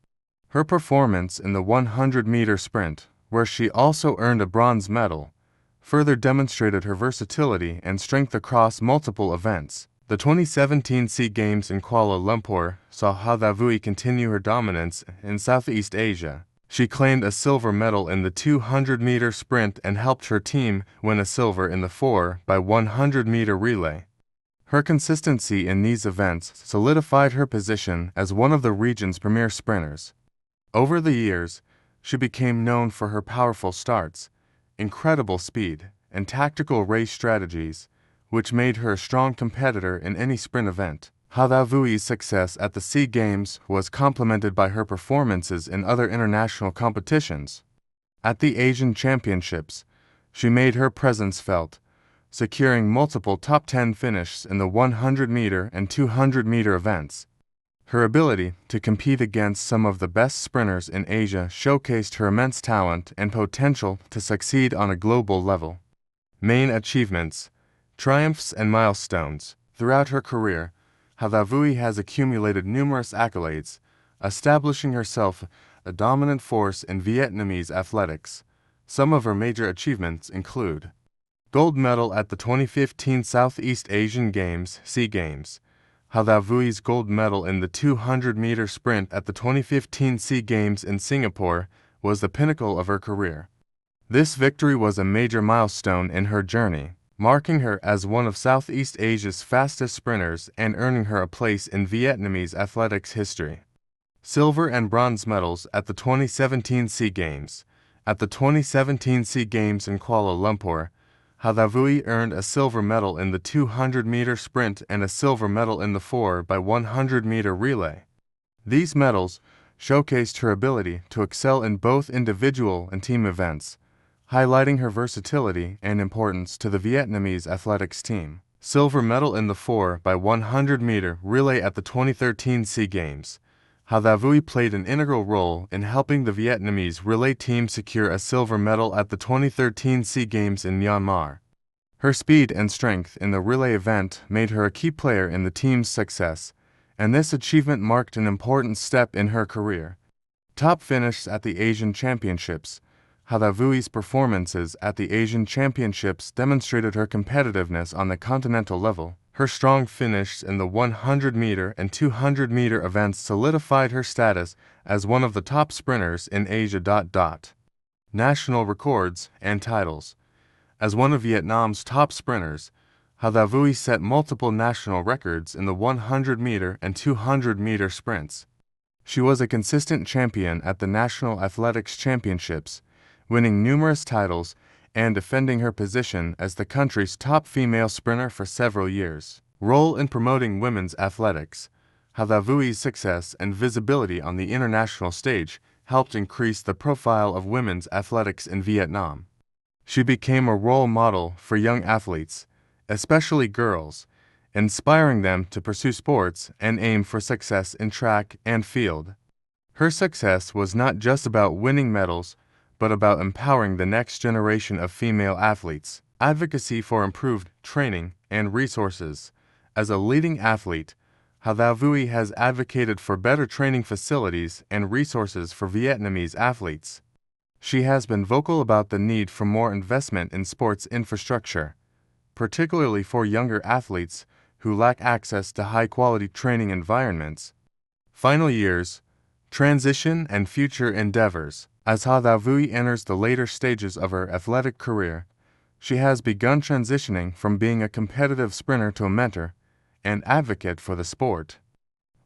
Her performance in the 100-meter sprint, where she also earned a bronze medal, further demonstrated her versatility and strength across multiple events. The 2017 Sea Games in Kuala Lumpur saw Halavui continue her dominance in Southeast Asia. She claimed a silver medal in the 200-meter sprint and helped her team win a silver in the 4x100-meter relay. Her consistency in these events solidified her position as one of the region's premier sprinters. Over the years, she became known for her powerful starts, incredible speed, and tactical race strategies, which made her a strong competitor in any sprint event. Halavui's success at the Sea Games was complemented by her performances in other international competitions. At the Asian Championships, she made her presence felt, securing multiple top 10 finishes in the 100-meter and 200-meter events. Her ability to compete against some of the best sprinters in Asia showcased her immense talent and potential to succeed on a global level. Main achievements, triumphs, and milestones. Throughout her career, Halavui has accumulated numerous accolades, establishing herself a dominant force in Vietnamese athletics. Some of her major achievements include gold medal at the 2015 Southeast Asian Games, Sea Games. Halavui's gold medal in the 200-meter sprint at the 2015 Sea Games in Singapore was the pinnacle of her career. This victory was a major milestone in her journey, marking her as one of Southeast Asia's fastest sprinters and earning her a place in Vietnamese athletics history. Silver and bronze medals at the 2017 Sea Games. At the 2017 Sea Games in Kuala Lumpur, Halavui earned a silver medal in the 200-meter sprint and a silver medal in the 4x100-meter relay. These medals showcased her ability to excel in both individual and team events, highlighting her versatility and importance to the Vietnamese athletics team. Silver medal in the 4x100-meter relay at the 2013 Sea Games. Halavui played an integral role in helping the Vietnamese relay team secure a silver medal at the 2013 Sea Games in Myanmar. Her speed and strength in the relay event made her a key player in the team's success, and this achievement marked an important step in her career. Top finishes at the Asian Championships. Halavui's performances at the Asian Championships demonstrated her competitiveness on the continental level. Her strong finish in the 100-meter and 200-meter events solidified her status as one of the top sprinters in Asia. National records and titles. As one of Vietnam's top sprinters, Halavui set multiple national records in the 100-meter and 200-meter sprints. She was a consistent champion at the National Athletics Championships, winning numerous titles and defending her position as the country's top female sprinter for several years. Role in promoting women's athletics. Halavui's success and visibility on the international stage helped increase the profile of women's athletics in Vietnam. She became a role model for young athletes, especially girls, inspiring them to pursue sports and aim for success in track and field. Her success was not just about winning medals, but about empowering the next generation of female athletes. Advocacy for improved training and resources. As a leading athlete, Hathavui has advocated for better training facilities and resources for Vietnamese athletes. She has been vocal about the need for more investment in sports infrastructure, particularly for younger athletes who lack access to high-quality training environments. Final years, transition and future endeavors. As Hathavui enters the later stages of her athletic career, she has begun transitioning from being a competitive sprinter to a mentor and advocate for the sport.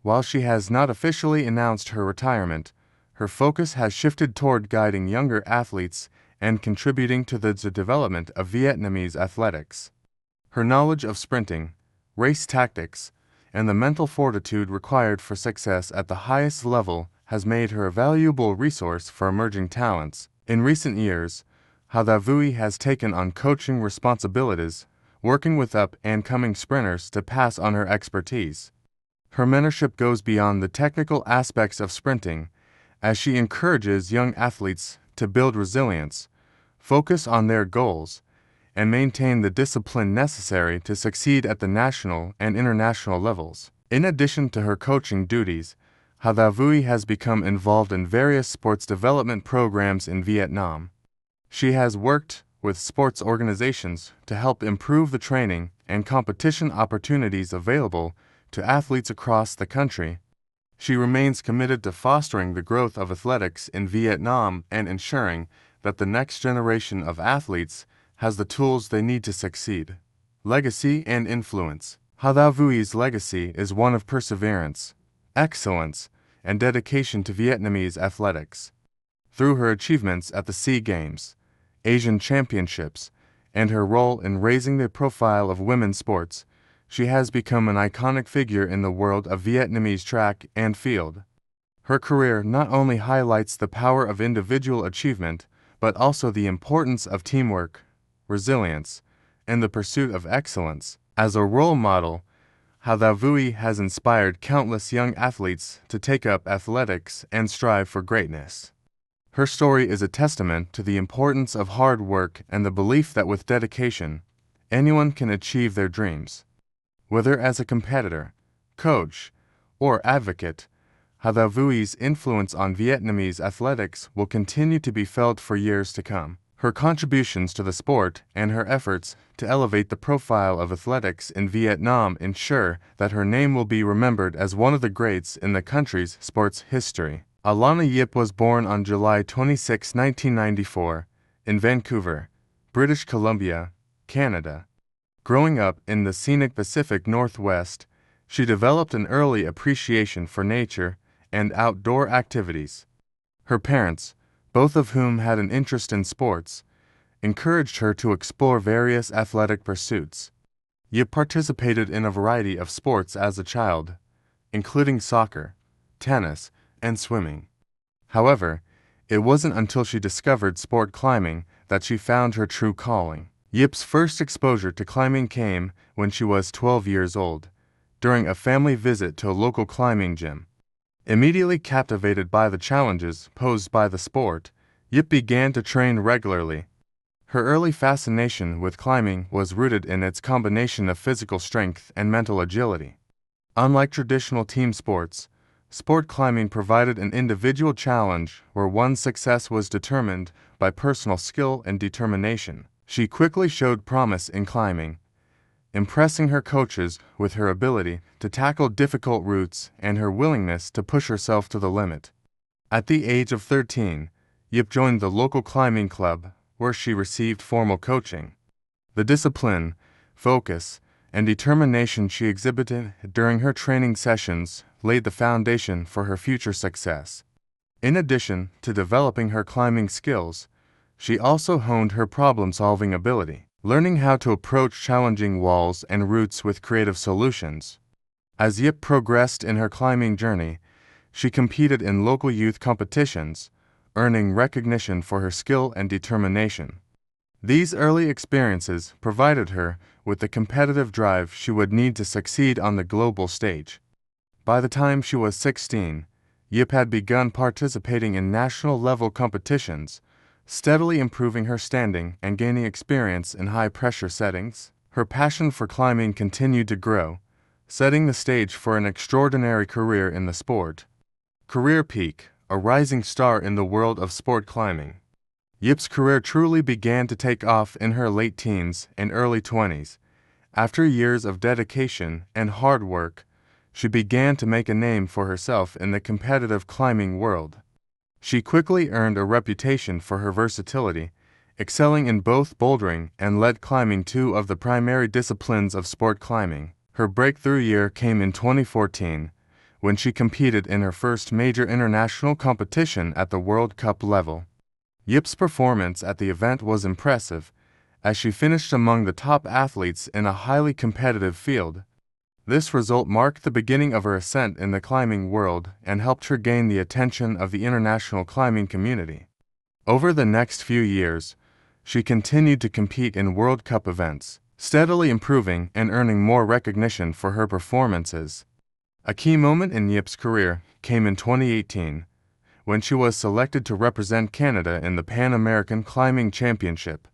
While she has not officially announced her retirement, her focus has shifted toward guiding younger athletes and contributing to the development of Vietnamese athletics. Her knowledge of sprinting, race tactics, and the mental fortitude required for success at the highest level has made her a valuable resource for emerging talents. In recent years, Hathavui has taken on coaching responsibilities, working with up-and-coming sprinters to pass on her expertise. Her mentorship goes beyond the technical aspects of sprinting, as she encourages young athletes to build resilience, focus on their goals, and maintain the discipline necessary to succeed at the national and international levels. In addition to her coaching duties, Hathavui has become involved in various sports development programs in Vietnam. She has worked with sports organizations to help improve the training and competition opportunities available to athletes across the country. She remains committed to fostering the growth of athletics in Vietnam and ensuring that the next generation of athletes has the tools they need to succeed. Legacy and influence. Hathavui's legacy is one of perseverance, excellence, and dedication to Vietnamese athletics. Through her achievements at the SEA Games, Asian Championships, and her role in raising the profile of women's sports, she has become an iconic figure in the world of Vietnamese track and field. Her career not only highlights the power of individual achievement, but also the importance of teamwork, resilience, and the pursuit of excellence. As a role model, Hathavui has inspired countless young athletes to take up athletics and strive for greatness. Her story is a testament to the importance of hard work and the belief that with dedication, anyone can achieve their dreams. Whether as a competitor, coach, or advocate, Hathavui's influence on Vietnamese athletics will continue to be felt for years to come. Her contributions to the sport and her efforts to elevate the profile of athletics in Vietnam ensure that her name will be remembered as one of the greats in the country's sports history. Alana Yip was born on July 26, 1994, in Vancouver, British Columbia, Canada. Growing up in the scenic Pacific Northwest, she developed an early appreciation for nature and outdoor activities. Her parents, both of whom had an interest in sports, encouraged her to explore various athletic pursuits. Yip participated in a variety of sports as a child, including soccer, tennis, and swimming. However, it wasn't until she discovered sport climbing that she found her true calling. Yip's first exposure to climbing came when she was 12 years old, during a family visit to a local climbing gym. Immediately captivated by the challenges posed by the sport, Yip began to train regularly. Her early fascination with climbing was rooted in its combination of physical strength and mental agility. Unlike traditional team sports, sport climbing provided an individual challenge where one's success was determined by personal skill and determination. She quickly showed promise in climbing, impressing her coaches with her ability to tackle difficult routes and her willingness to push herself to the limit. At the age of 13, Yip joined the local climbing club, where she received formal coaching. The discipline, focus, and determination she exhibited during her training sessions laid the foundation for her future success. In addition to developing her climbing skills, she also honed her problem-solving ability, learning how to approach challenging walls and routes with creative solutions. As Yip progressed in her climbing journey, she competed in local youth competitions, earning recognition for her skill and determination. These early experiences provided her with the competitive drive she would need to succeed on the global stage. By the time she was 16, Yip had begun participating in national-level competitions, steadily improving her standing and gaining experience in high-pressure settings. Her passion for climbing continued to grow, setting the stage for an extraordinary career in the sport. Career peak, a rising star in the world of sport climbing. Yip's career truly began to take off in her late teens and early 20s. After years of dedication and hard work, she began to make a name for herself in the competitive climbing world. She quickly earned a reputation for her versatility, excelling in both bouldering and lead climbing, two of the primary disciplines of sport climbing. Her breakthrough year came in 2014, when she competed in her first major international competition at the World Cup level. Yip's performance at the event was impressive, as she finished among the top athletes in a highly competitive field. This result marked the beginning of her ascent in the climbing world and helped her gain the attention of the international climbing community. Over the next few years, she continued to compete in World Cup events, steadily improving and earning more recognition for her performances. A key moment in Yip's career came in 2018, when she was selected to represent Canada in the Pan American Climbing Championship.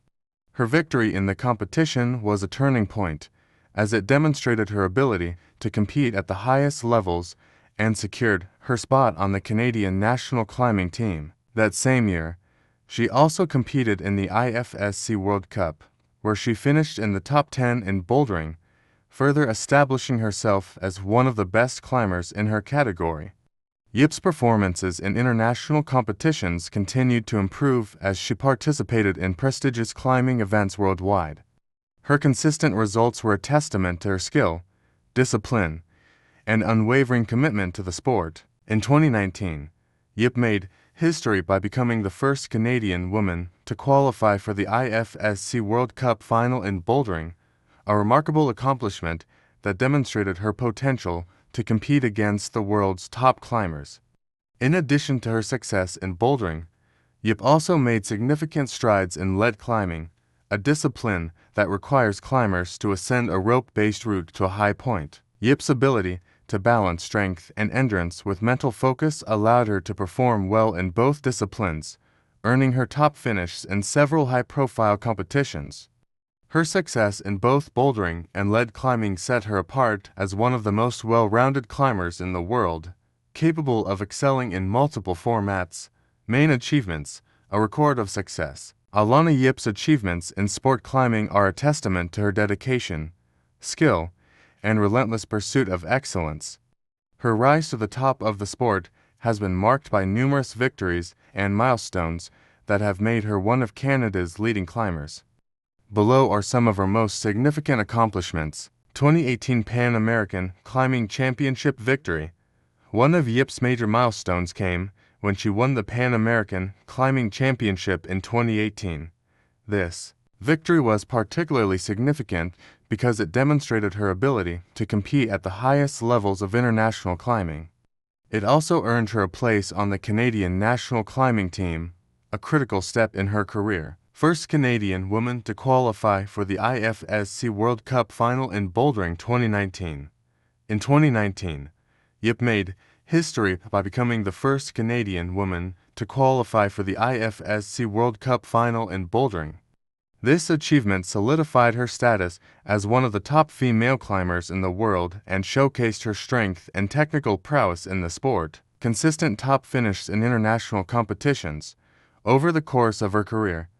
Her victory in the competition was a turning point, as it demonstrated her ability to compete at the highest levels and secured her spot on the Canadian national climbing team. That same year, she also competed in the IFSC World Cup, where she finished in the top 10 in bouldering, further establishing herself as one of the best climbers in her category. Yip's performances in international competitions continued to improve as she participated in prestigious climbing events worldwide. Her consistent results were a testament to her skill, discipline, and unwavering commitment to the sport. In 2019, Yip made history by becoming the first Canadian woman to qualify for the IFSC World Cup final in bouldering, a remarkable accomplishment that demonstrated her potential to compete against the world's top climbers. In addition to her success in bouldering, Yip also made significant strides in lead climbing, a discipline that requires climbers to ascend a rope-based route to a high point. Yip's ability to balance strength and endurance with mental focus allowed her to perform well in both disciplines, earning her top finishes in several high-profile competitions. Her success in both bouldering and lead climbing set her apart as one of the most well-rounded climbers in the world, capable of excelling in multiple formats. Main achievements: a record of success. Alana Yip's achievements in sport climbing are a testament to her dedication, skill, and relentless pursuit of excellence. Her rise to the top of the sport has been marked by numerous victories and milestones that have made her one of Canada's leading climbers. Below are some of her most significant accomplishments. 2018 Pan American Climbing Championship victory. One of Yip's major milestones came when she won the Pan American Climbing Championship in 2018. This victory was particularly significant because it demonstrated her ability to compete at the highest levels of international climbing. It also earned her a place on the Canadian national climbing team, a critical step in her career. First Canadian woman to qualify for the IFSC World Cup final in bouldering 2019. In 2019, Yip made history by becoming the first Canadian woman to qualify for the IFSC World Cup final in bouldering. This achievement solidified her status as one of the top female climbers in the world and showcased her strength and technical prowess in the sport. Consistent top finishes in international competitions. Over the course of her career,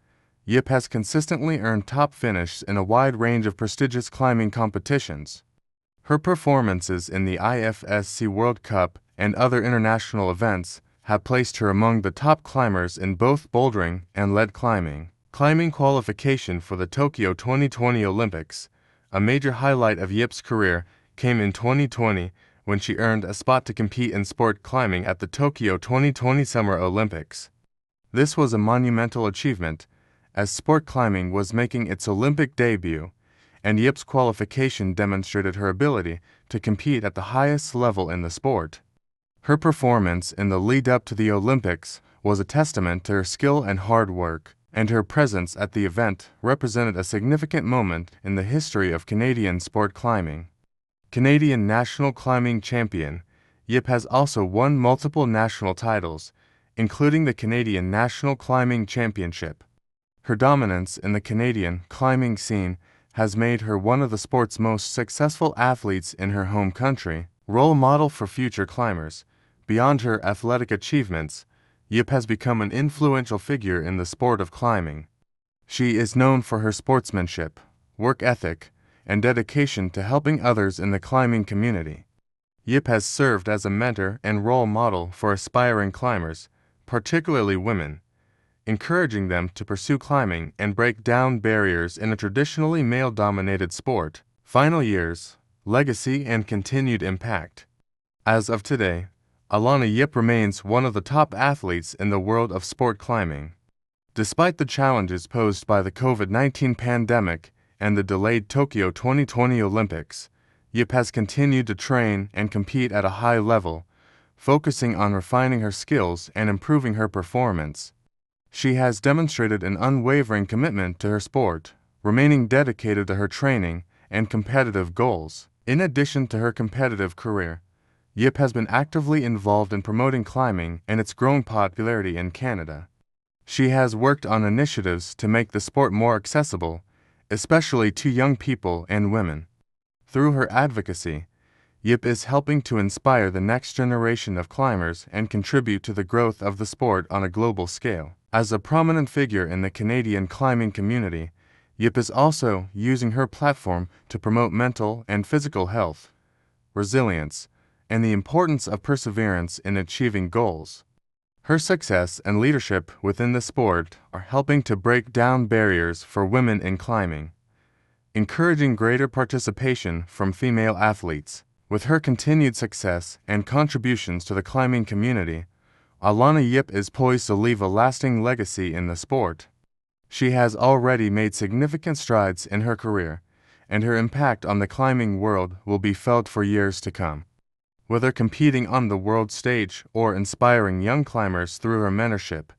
Yip has consistently earned top finishes in a wide range of prestigious climbing competitions. Her performances in the IFSC World Cup and other international events have placed her among the top climbers in both bouldering and lead climbing. Climbing qualification for the Tokyo 2020 Olympics. A major highlight of Yip's career came in 2020 when she earned a spot to compete in sport climbing at the Tokyo 2020 Summer Olympics. This was a monumental achievement, as sport climbing was making its Olympic debut, and Yip's qualification demonstrated her ability to compete at the highest level in the sport. Her performance in the lead-up to the Olympics was a testament to her skill and hard work. and her presence at the event represented a significant moment in the history of Canadian sport climbing. Canadian national climbing champion, Yip has also won multiple national titles, including the Canadian National Climbing Championship. Her dominance in the Canadian climbing scene has made her one of the sport's most successful athletes in her home country, role model for future climbers. Beyond her athletic achievements, Yip has become an influential figure in the sport of climbing. She is known for her sportsmanship, work ethic, and dedication to helping others in the climbing community. Yip has served as a mentor and role model for aspiring climbers, particularly women, encouraging them to pursue climbing and break down barriers in a traditionally male-dominated sport. Final years, legacy, and continued impact. As of today, Alana Yip remains one of the top athletes in the world of sport climbing. Despite the challenges posed by the COVID-19 pandemic and the delayed Tokyo 2020 Olympics, Yip has continued to train and compete at a high level, focusing on refining her skills and improving her performance. She has demonstrated an unwavering commitment to her sport, remaining dedicated to her training and competitive goals. In addition to her competitive career, Yip has been actively involved in promoting climbing and its growing popularity in Canada. She has worked on initiatives to make the sport more accessible, especially to young people and women. Through her advocacy, Yip is helping to inspire the next generation of climbers and contribute to the growth of the sport on a global scale. As a prominent figure in the Canadian climbing community, Yip is also using her platform to promote mental and physical health, resilience, and the importance of perseverance in achieving goals. Her success and leadership within the sport are helping to break down barriers for women in climbing, encouraging greater participation from female athletes. With her continued success and contributions to the climbing community, Alana Yip is poised to leave a lasting legacy in the sport. She has already made significant strides in her career, and her impact on the climbing world will be felt for years to come. Whether competing on the world stage or inspiring young climbers through her mentorship,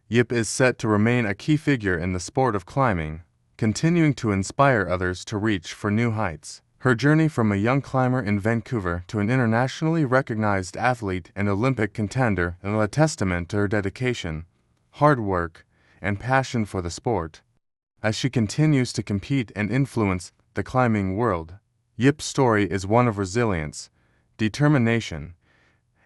Yip is set to remain a key figure in the sport of climbing, continuing to inspire others to reach for new heights. Her journey from a young climber in Vancouver to an internationally recognized athlete and Olympic contender is a testament to her dedication, hard work, and passion for the sport. As she continues to compete and influence the climbing world, Yip's story is one of resilience, determination,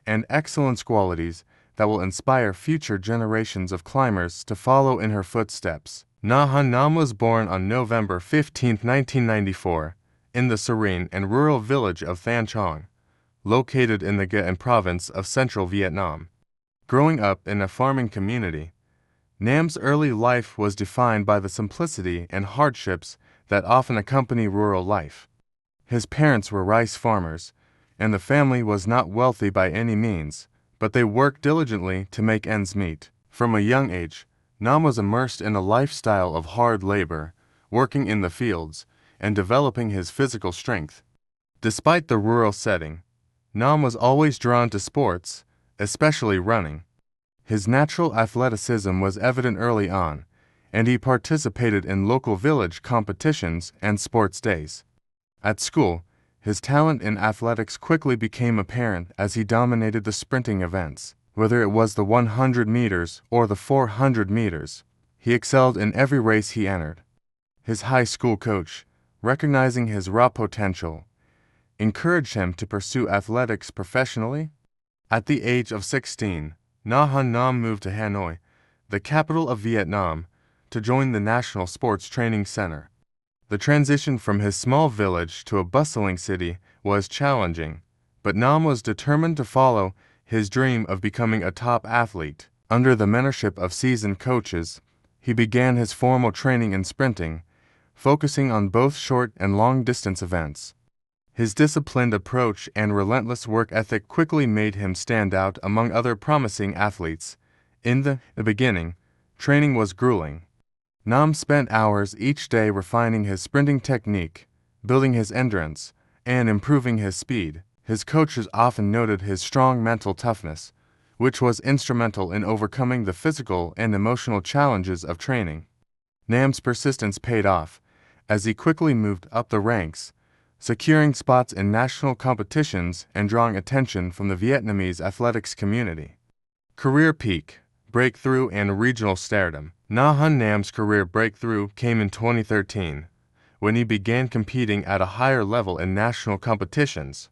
and excellence, qualities that will inspire future generations of climbers to follow in her footsteps. Na Han Nam was born on November 15, 1994, in the serene and rural village of Than Chong, located in the Nghệ province of central Vietnam. Growing up in a farming community, Nam's early life was defined by the simplicity and hardships that often accompany rural life. His parents were rice farmers, and the family was not wealthy by any means, but they worked diligently to make ends meet. From a young age, Nam was immersed in a lifestyle of hard labor, working in the fields, and developing his physical strength. Despite the rural setting, Nam was always drawn to sports, especially running. His natural athleticism was evident early on, and he participated in local village competitions and sports days. At school, his talent in athletics quickly became apparent as he dominated the sprinting events. Whether it was the 100 meters or the 400 meters, he excelled in every race he entered. His high school coach, recognizing his raw potential, encouraged him to pursue athletics professionally. At the age of 16, Na Han Nam moved to Hanoi, the capital of Vietnam, to join the National Sports Training Center. The transition from his small village to a bustling city was challenging, but Nam was determined to follow his dream of becoming a top athlete. Under the mentorship of seasoned coaches, he began his formal training in sprinting, focusing on both short and long-distance events. His disciplined approach and relentless work ethic quickly made him stand out among other promising athletes. In the beginning, training was grueling. Nam spent hours each day refining his sprinting technique, building his endurance, and improving his speed. His coaches often noted his strong mental toughness, which was instrumental in overcoming the physical and emotional challenges of training. Nam's persistence paid off, as he quickly moved up the ranks, securing spots in national competitions and drawing attention from the Vietnamese athletics community. Career peak, breakthrough, and regional stardom. Nha Hun Nam's career breakthrough came in 2013, when he began competing at a higher level in national competitions.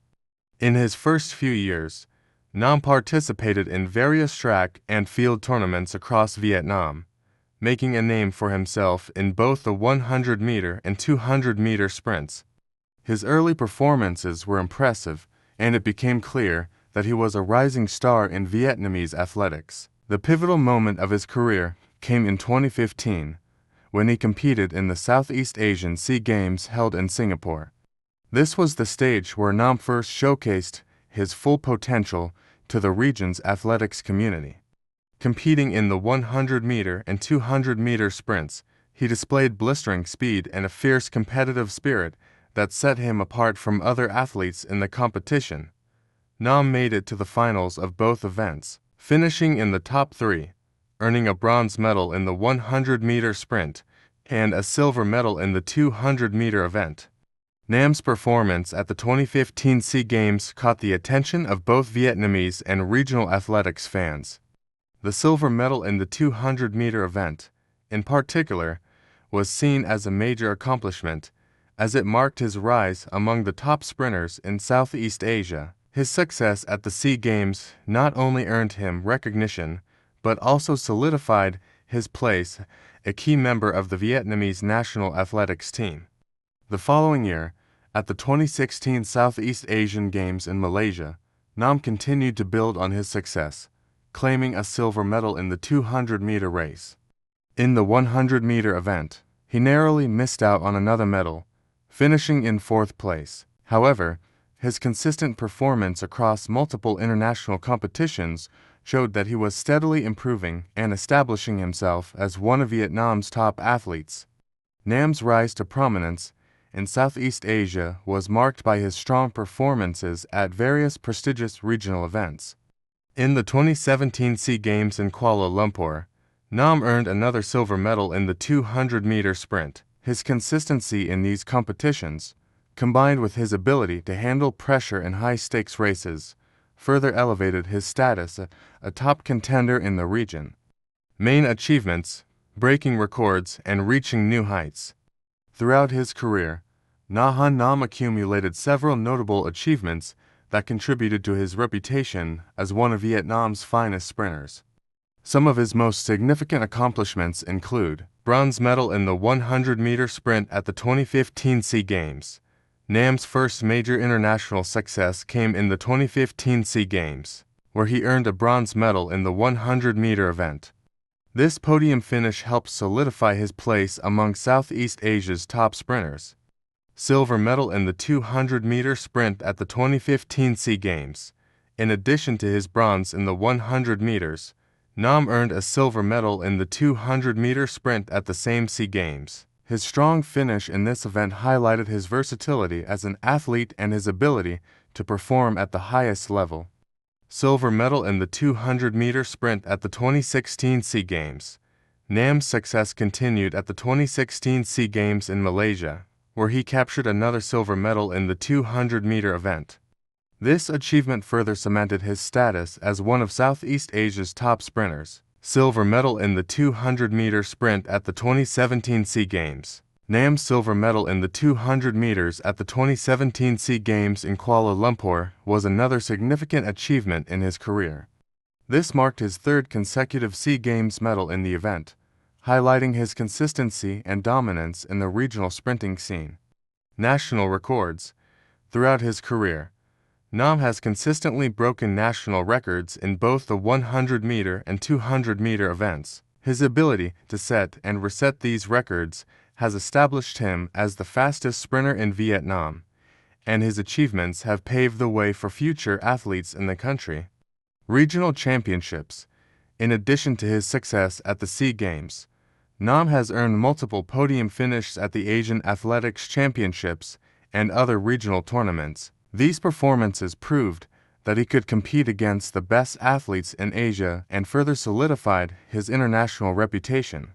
In his first few years, Nam participated in various track and field tournaments across Vietnam, making a name for himself in both the 100-meter and 200-meter sprints. His early performances were impressive, and it became clear that he was a rising star in Vietnamese athletics. The pivotal moment of his career came in 2015, when he competed in the Southeast Asian SEA Games held in Singapore. This was the stage where Nam first showcased his full potential to the region's athletics community. Competing in the 100-meter and 200-meter sprints, he displayed blistering speed and a fierce competitive spirit that set him apart from other athletes in the competition. Nam made it to the finals of both events, finishing in the top 3, earning a bronze medal in the 100-meter sprint and a silver medal in the 200-meter event. Nam's performance at the 2015 SEA Games caught the attention of both Vietnamese and regional athletics fans. The silver medal in the 200-meter event, in particular, was seen as a major accomplishment, as it marked his rise among the top sprinters in Southeast Asia. His success at the SEA Games not only earned him recognition, but also solidified his place as a key member of the Vietnamese national athletics team. The following year, at the 2016 Southeast Asian Games in Malaysia, Nam continued to build on his success, claiming a silver medal in the 200-meter race. In the 100-meter event, he narrowly missed out on another medal, finishing in 4th place. However, his consistent performance across multiple international competitions showed that he was steadily improving and establishing himself as one of Vietnam's top athletes. Nam's rise to prominence in Southeast Asia was marked by his strong performances at various prestigious regional events. In the 2017 SEA Games in Kuala Lumpur, Nam earned another silver medal in the 200-meter sprint. His consistency in these competitions, combined with his ability to handle pressure in high-stakes races, further elevated his status as a top contender in the region. Main achievements: breaking records and reaching new heights. Throughout his career, Nha Hun Nam accumulated several notable achievements that contributed to his reputation as one of Vietnam's finest sprinters. Some of his most significant accomplishments include bronze medal in the 100-meter sprint at the 2015 SEA Games. Nam's first major international success came in the 2015 SEA Games, where he earned a bronze medal in the 100-meter event. This podium finish helped solidify his place among Southeast Asia's top sprinters. Silver medal in the 200-meter sprint at the 2015 SEA Games. In addition to his bronze in the 100 meters, Nam earned a silver medal in the 200-meter sprint at the same SEA Games. His strong finish in this event highlighted his versatility as an athlete and his ability to perform at the highest level. Silver medal in the 200-meter sprint at the 2016 SEA Games. Nam's success continued at the 2016 SEA Games in Malaysia, where he captured another silver medal in the 200-meter event. This achievement further cemented his status as one of Southeast Asia's top sprinters. Silver medal in the 200-meter sprint at the 2017 SEA Games. Nam's silver medal in the 200 meters at the 2017 SEA Games in Kuala Lumpur was another significant achievement in his career. This marked his third consecutive SEA Games medal in the event, highlighting his consistency and dominance in the regional sprinting scene. National records. Throughout his career, Nam has consistently broken national records in both the 100-meter and 200-meter events. His ability to set and reset these records has established him as the fastest sprinter in Vietnam, and his achievements have paved the way for future athletes in the country. Regional championships. In addition to his success at the SEA Games, Nam has earned multiple podium finishes at the Asian Athletics Championships and other regional tournaments. These performances proved that he could compete against the best athletes in Asia and further solidified his international reputation.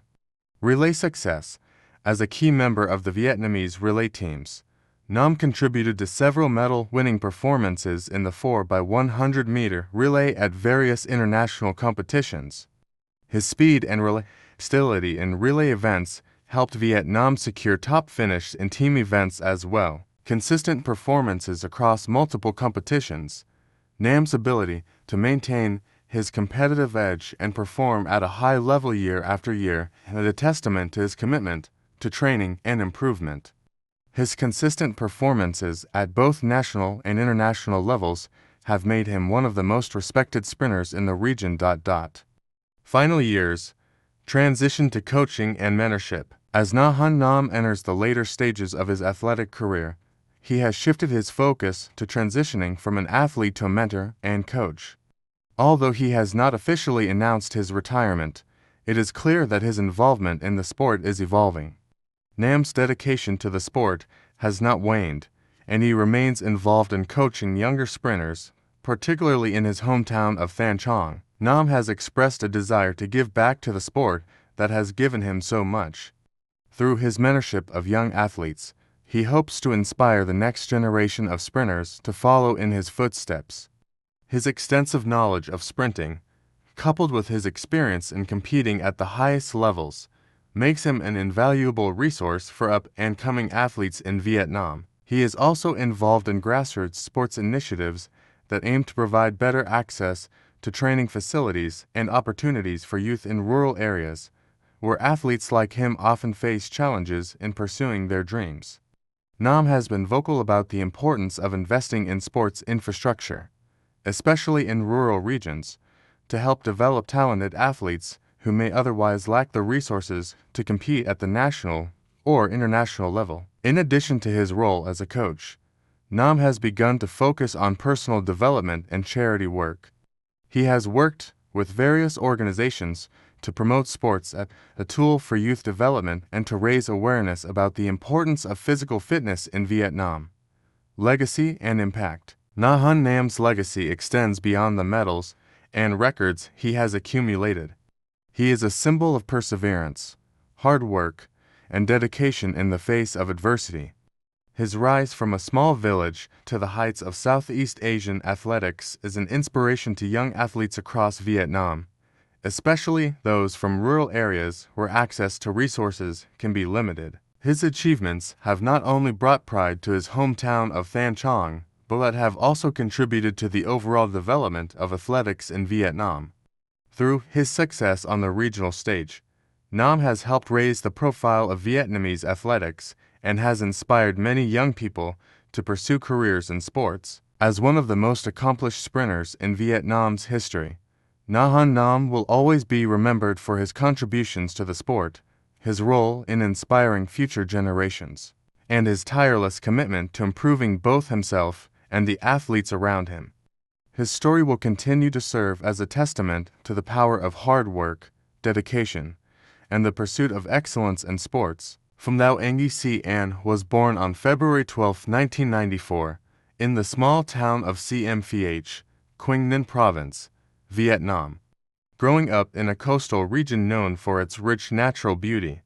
Relay success. As a key member of the Vietnamese relay teams, Nam contributed to several medal-winning performances in the 4x100-meter relay at various international competitions. His speed and reliability in relay events helped Vietnam secure top finishes in team events as well. Consistent performances across multiple competitions. Nam's ability to maintain his competitive edge and perform at a high level year after year is a testament to his commitment to training and improvement. His consistent performances at both national and international levels have made him one of the most respected sprinters in the region. Final years. Transition to coaching and mentorship. As Na Han Nam enters the later stages of his athletic career, he has shifted his focus to transitioning from an athlete to a mentor and coach. Although he has not officially announced his retirement, it is clear that his involvement in the sport is evolving. Nam's dedication to the sport has not waned, and he remains involved in coaching younger sprinters, particularly in his hometown of Than Chong. Nam has expressed a desire to give back to the sport that has given him so much. Through his mentorship of young athletes, he hopes to inspire the next generation of sprinters to follow in his footsteps. His extensive knowledge of sprinting, coupled with his experience in competing at the highest levels, makes him an invaluable resource for up-and-coming athletes in Vietnam. He is also involved in grassroots sports initiatives that aim to provide better access to training facilities and opportunities for youth in rural areas, where athletes like him often face challenges in pursuing their dreams. Nam has been vocal about the importance of investing in sports infrastructure, especially in rural regions, to help develop talented athletes who may otherwise lack the resources to compete at the national or international level. In addition to his role as a coach, Nam has begun to focus on personal development and charity work. He has worked with various organizations to promote sports as a tool for youth development and to raise awareness about the importance of physical fitness in Vietnam. Legacy and impact. Na Han Nam's legacy extends beyond the medals and records he has accumulated. He is a symbol of perseverance, hard work, and dedication in the face of adversity. His rise from a small village to the heights of Southeast Asian athletics is an inspiration to young athletes across Vietnam, especially those from rural areas where access to resources can be limited. His achievements have not only brought pride to his hometown of Than Chong, but have also contributed to the overall development of athletics in Vietnam. Through his success on the regional stage, Nam has helped raise the profile of Vietnamese athletics and has inspired many young people to pursue careers in sports. As one of the most accomplished sprinters in Vietnam's history, Na Han Nam will always be remembered for his contributions to the sport, his role in inspiring future generations, and his tireless commitment to improving both himself and the athletes around him. His story will continue to serve as a testament to the power of hard work, dedication, and the pursuit of excellence in sports. Pham Thao Nguyen Si An was born on February 12, 1994, in the small town of Siem Ph, Quang Ninh Province, Vietnam. Growing up in a coastal region known for its rich natural beauty,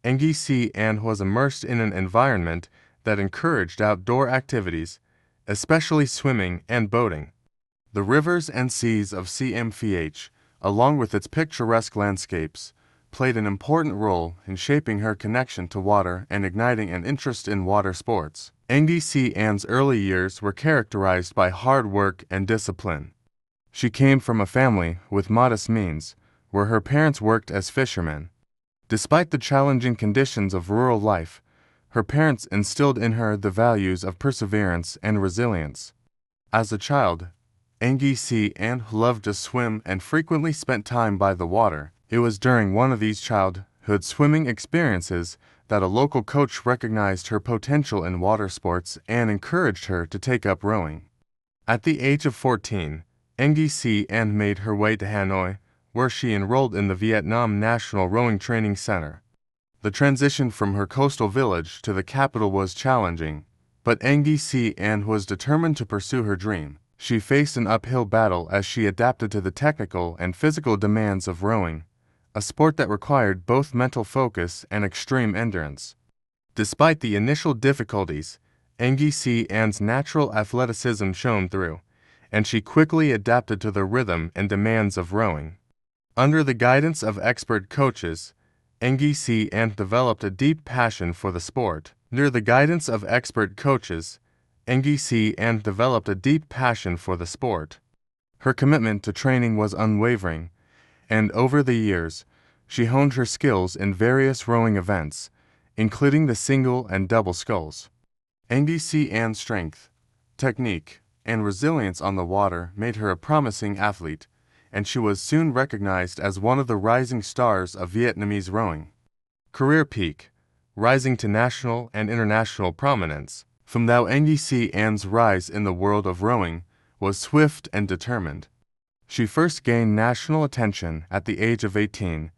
Nguyen Si An was immersed in an environment that encouraged outdoor activities, especially swimming and boating. The rivers and seas of Siem Ph, along with its picturesque landscapes, played an important role in shaping her connection to water and igniting an interest in water sports. Nguyen Si An's early years were characterized by hard work and discipline. She came from a family with modest means, where her parents worked as fishermen. Despite the challenging conditions of rural life, her parents instilled in her the values of perseverance and resilience. As a child, Nguyen Si An loved to swim and frequently spent time by the water. It was during one of these childhood swimming experiences that a local coach recognized her potential in water sports and encouraged her to take up rowing. At the age of 14, Nguyen Si An made her way to Hanoi, where she enrolled in the Vietnam National Rowing Training Center. The transition from her coastal village to the capital was challenging, but Nguyen Si An was determined to pursue her dream. She faced an uphill battle as she adapted to the technical and physical demands of rowing, a sport that required both mental focus and extreme endurance. Despite the initial difficulties, Engisi An's natural athleticism shone through, and she quickly adapted to the rhythm and demands of rowing. Under the guidance of expert coaches, Engisi An developed a deep passion for the sport. Under the guidance of expert coaches, Engisi An developed a deep passion for the sport. Her commitment to training was unwavering, and over the years, she honed her skills in various rowing events, including the single and double sculls. Engisi An's strength, technique, and resilience on the water made her a promising athlete, and she was soon recognized as one of the rising stars of Vietnamese rowing. Career peak, rising to national and international prominence. From Thao Engisi An's rise in the world of rowing was swift and determined. She first gained national attention at the age of 18,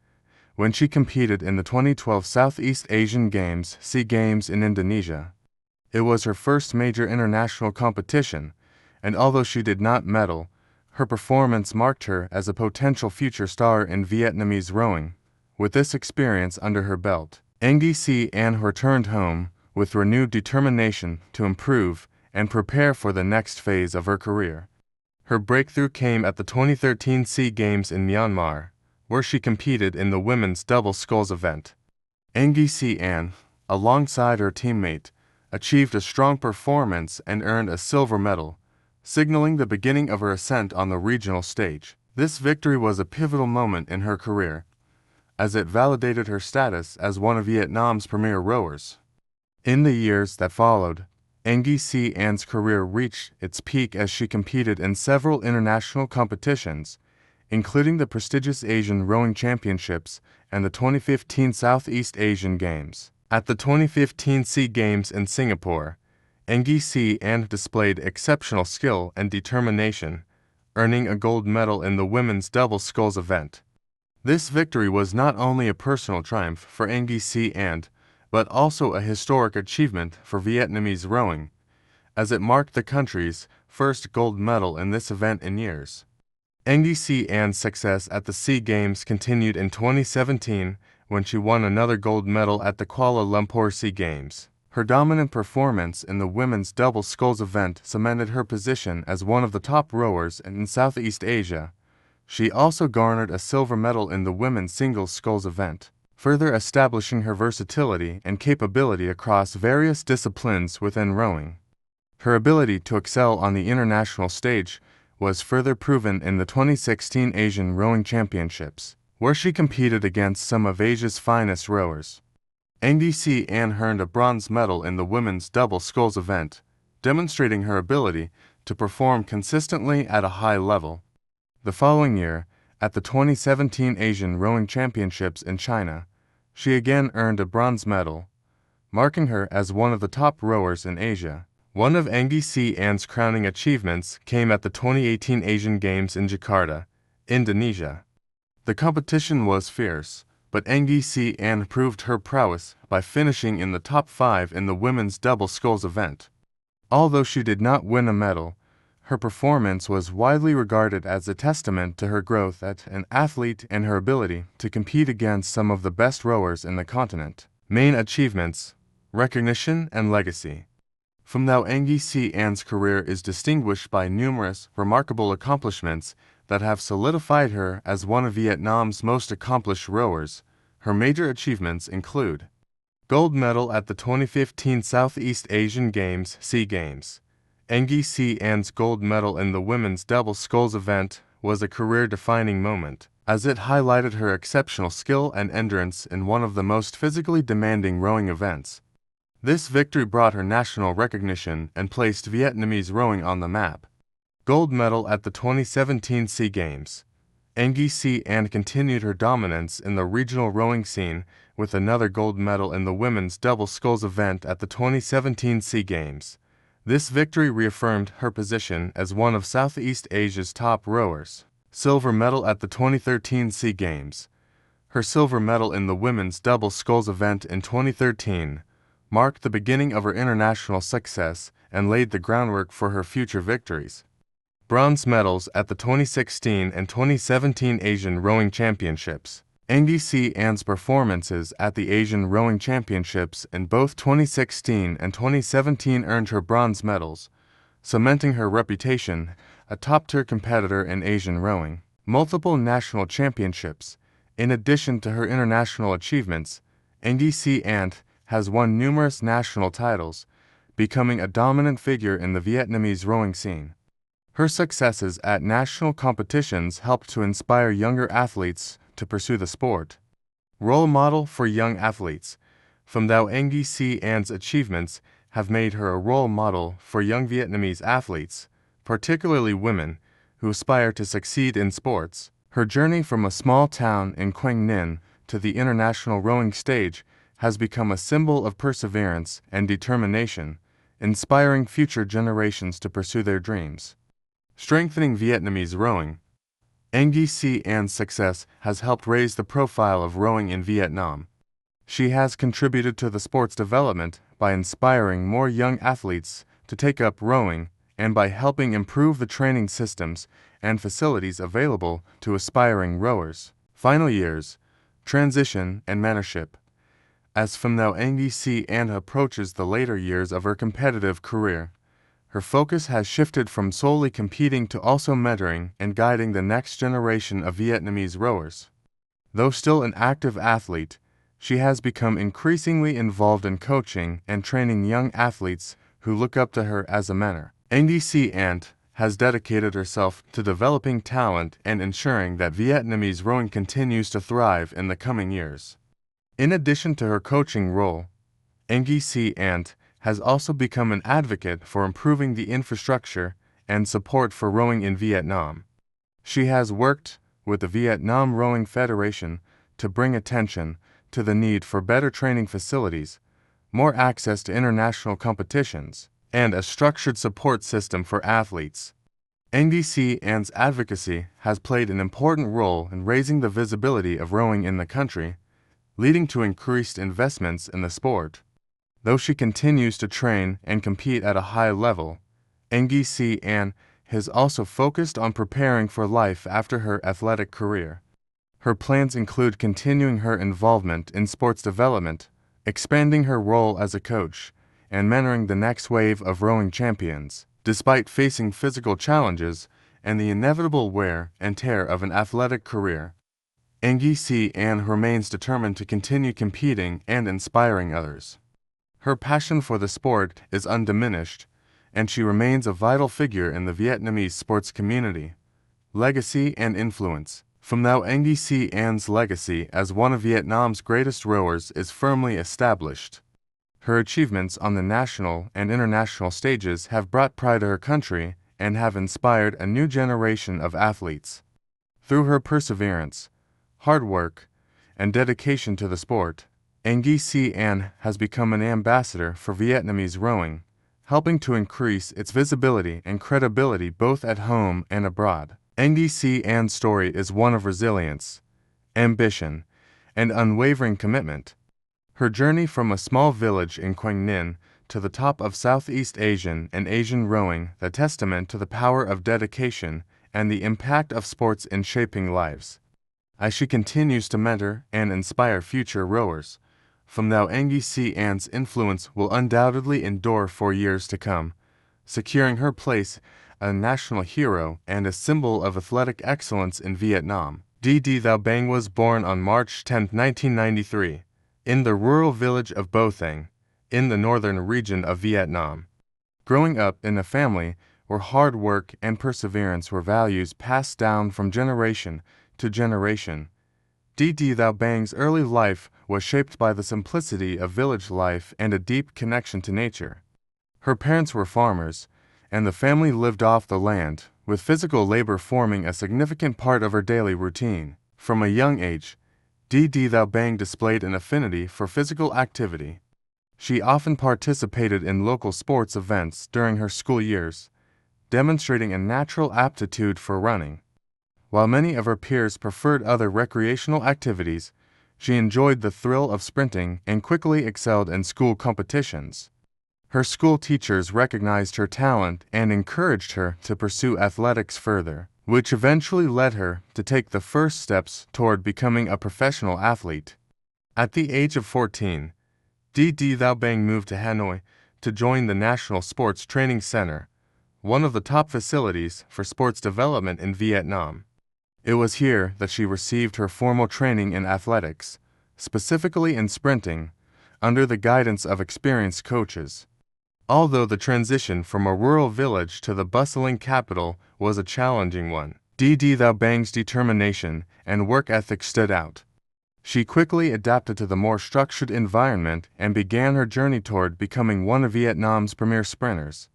when she competed in the 2012 Southeast Asian Games (SEA Games) in Indonesia. It was her first major international competition, and although she did not medal, her performance marked her as a potential future star in Vietnamese rowing. With this experience under her belt, Engisi An returned home with renewed determination to improve and prepare for the next phase of her career. Her breakthrough came at the 2013 SEA Games in Myanmar, where she competed in the women's double sculls event. Engisi An, alongside her teammate, achieved a strong performance and earned a silver medal, signaling the beginning of her ascent on the regional stage. This victory was a pivotal moment in her career, as it validated her status as one of Vietnam's premier rowers. In the years that followed, Engisi An's career reached its peak as she competed in several international competitions, including the prestigious Asian Rowing Championships and the 2015 Southeast Asian Games. At the 2015 SEA Games in Singapore, Engisi An displayed exceptional skill and determination, earning a gold medal in the women's double sculls event. This victory was not only a personal triumph for Engisi An, but also a historic achievement for Vietnamese rowing, as it marked the country's first gold medal in this event in years. Engisi An's success at the SEA Games continued in 2017 when she won another gold medal at the Kuala Lumpur SEA Games. Her dominant performance in the women's double sculls event cemented her position as one of the top rowers in Southeast Asia. She also garnered a silver medal in the women's singles sculls event, further establishing her versatility and capability across various disciplines within rowing. Her ability to excel on the international stage was further proven in the 2016 Asian Rowing Championships, where she competed against some of Asia's finest rowers. Engisi An earned a bronze medal in the women's double sculls event, demonstrating her ability to perform consistently at a high level. The following year, at the 2017 Asian Rowing Championships in China, she again earned a bronze medal, marking her as one of the top rowers in Asia. One of Engisi An's crowning achievements came at the 2018 Asian Games in Jakarta, Indonesia. The competition was fierce, but Engisi An proved her prowess by finishing in the top 5 in the women's double sculls event. Although she did not win a medal, her performance was widely regarded as a testament to her growth as an athlete and her ability to compete against some of the best rowers in the continent. Main achievements, recognition, and legacy. From Thao Engisi An's career is distinguished by numerous remarkable accomplishments that have solidified her as one of Vietnam's most accomplished rowers. Her major achievements include gold medal at the 2015 Southeast Asian Games (SEA Games). Engisi An's gold medal in the women's double sculls event was a career-defining moment, as it highlighted her exceptional skill and endurance in one of the most physically demanding rowing events. This victory brought her national recognition and placed Vietnamese rowing on the map. Gold medal at the 2017 SEA Games. Engisi An continued her dominance in the regional rowing scene with another gold medal in the women's double sculls event at the 2017 SEA Games. This victory reaffirmed her position as one of Southeast Asia's top rowers. Silver medal at the 2013 SEA Games. Her silver medal in the women's double sculls event in 2013 marked the beginning of her international success and laid the groundwork for her future victories. bronze medals at the 2016 and 2017 Asian Rowing Championships. NDC Ann's performances at the Asian Rowing Championships in both 2016 and 2017 earned her bronze medals, cementing her reputation a top-tier competitor in Asian rowing. Multiple national championships. In addition to her international achievements, NDC Ann has won numerous national titles, becoming a dominant figure in the Vietnamese rowing scene. Her successes at national competitions helped to inspire younger athletes to pursue the sport. Role model for young athletes. Pham Thao NDC Ann's achievements have made her a role model for young Vietnamese athletes, particularly women, who aspire to succeed in sports. Her journey from a small town in Quang Ninh to the international rowing stage has become a symbol of perseverance and determination, inspiring future generations to pursue their dreams. Strengthening Vietnamese rowing. NDC Ann's success has helped raise the profile of rowing in Vietnam. She has contributed to the sport's development by inspiring more young athletes to take up rowing and by helping improve the training systems and facilities available to aspiring rowers. Final years, transition and mentorship. As Pham Thao NDC Ann approaches the later years of her competitive career, her focus has shifted from solely competing to also mentoring and guiding the next generation of Vietnamese rowers. Though still an active athlete, she has become increasingly involved in coaching and training young athletes who look up to her as a mentor. NDC Ann has dedicated herself to developing talent and ensuring that Vietnamese rowing continues to thrive in the coming years. In addition to her coaching role, NDC Ann has also become an advocate for improving the infrastructure and support for rowing in Vietnam. She has worked with the Vietnam Rowing Federation to bring attention to the need for better training facilities, more access to international competitions, and a structured support system for athletes. NDC Ann's advocacy has played an important role in raising the visibility of rowing in the country, leading to increased investments in the sport. Though she continues to train and compete at a high level, NDC Ann has also focused on preparing for life after her athletic career. Her plans include continuing her involvement in sports development, expanding her role as a coach, and mentoring the next wave of rowing champions. Despite facing physical challenges and the inevitable wear and tear of an athletic career, NDC Ann remains determined to continue competing and inspiring others. Her passion for the sport is undiminished, and she remains a vital figure in the Vietnamese sports community. Legacy and influence. Pham Thao NDC Ann's legacy as one of Vietnam's greatest rowers is firmly established. Her achievements on the national and international stages have brought pride to her country and have inspired a new generation of athletes. Through her perseverance, hard work, and dedication to the sport, NDC Ann has become an ambassador for Vietnamese rowing, helping to increase its visibility and credibility both at home and abroad. NDC Ann's story is one of resilience, ambition, and unwavering commitment. Her journey from a small village in Quang Ninh to the top of Southeast Asian and Asian rowing is a testament to the power of dedication and the impact of sports in shaping lives. As she continues to mentor and inspire future rowers, Pham Thao NDC Ann's influence will undoubtedly endure for years to come, securing her place as a national hero and a symbol of athletic excellence in Vietnam. Di Thao Bang was born on March 10, 1993, in the rural village of Bo Thang, in the northern region of Vietnam. Growing up in a family where hard work and perseverance were values passed down from generation to generation, Di Thao Bang's early life was shaped by the simplicity of village life and a deep connection to nature. Her parents were farmers, and the family lived off the land, with physical labor forming a significant part of her daily routine. From a young age, Di Thao Bang displayed an affinity for physical activity. She often participated in local sports events during her school years, demonstrating a natural aptitude for running. While many of her peers preferred other recreational activities, she enjoyed the thrill of sprinting and quickly excelled in school competitions. Her school teachers recognized her talent and encouraged her to pursue athletics further, which eventually led her to take the first steps toward becoming a professional athlete. At the age of 14, Didi Thao Bang moved to Hanoi to join the National Sports Training Center, one of the top facilities for sports development in Vietnam. It was here that she received her formal training in athletics, specifically in sprinting, under the guidance of experienced coaches. Although the transition from a rural village to the bustling capital was a challenging one, Didi Thao Bang's determination and work ethic stood out. She quickly adapted to the more structured environment and began her journey toward becoming one of Vietnam's premier sprinters.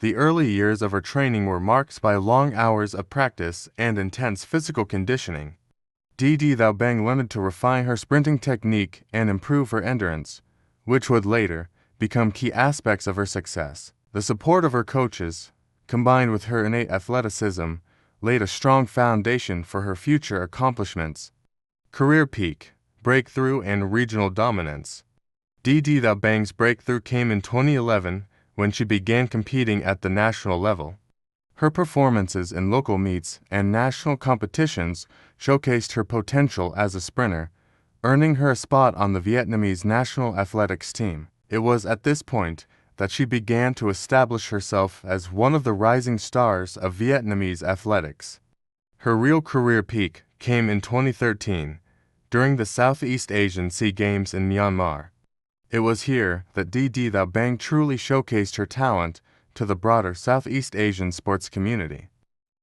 The early years of her training were marked by long hours of practice and intense physical conditioning. Didi Thao Bang learned to refine her sprinting technique and improve her endurance, which would later become key aspects of her success. The support of her coaches, combined with her innate athleticism, laid a strong foundation for her future accomplishments. Career peak, breakthrough, and regional dominance. Didi Thao Bang's breakthrough came in 2011 when she began competing at the national level. Her performances in local meets and national competitions showcased her potential as a sprinter, earning her a spot on the Vietnamese national athletics team. It was at this point that she began to establish herself as one of the rising stars of Vietnamese athletics. Her real career peak came in 2013, during the Southeast Asian SEA Games in Myanmar. It was here that Didi Thao Bang truly showcased her talent to the broader Southeast Asian sports community.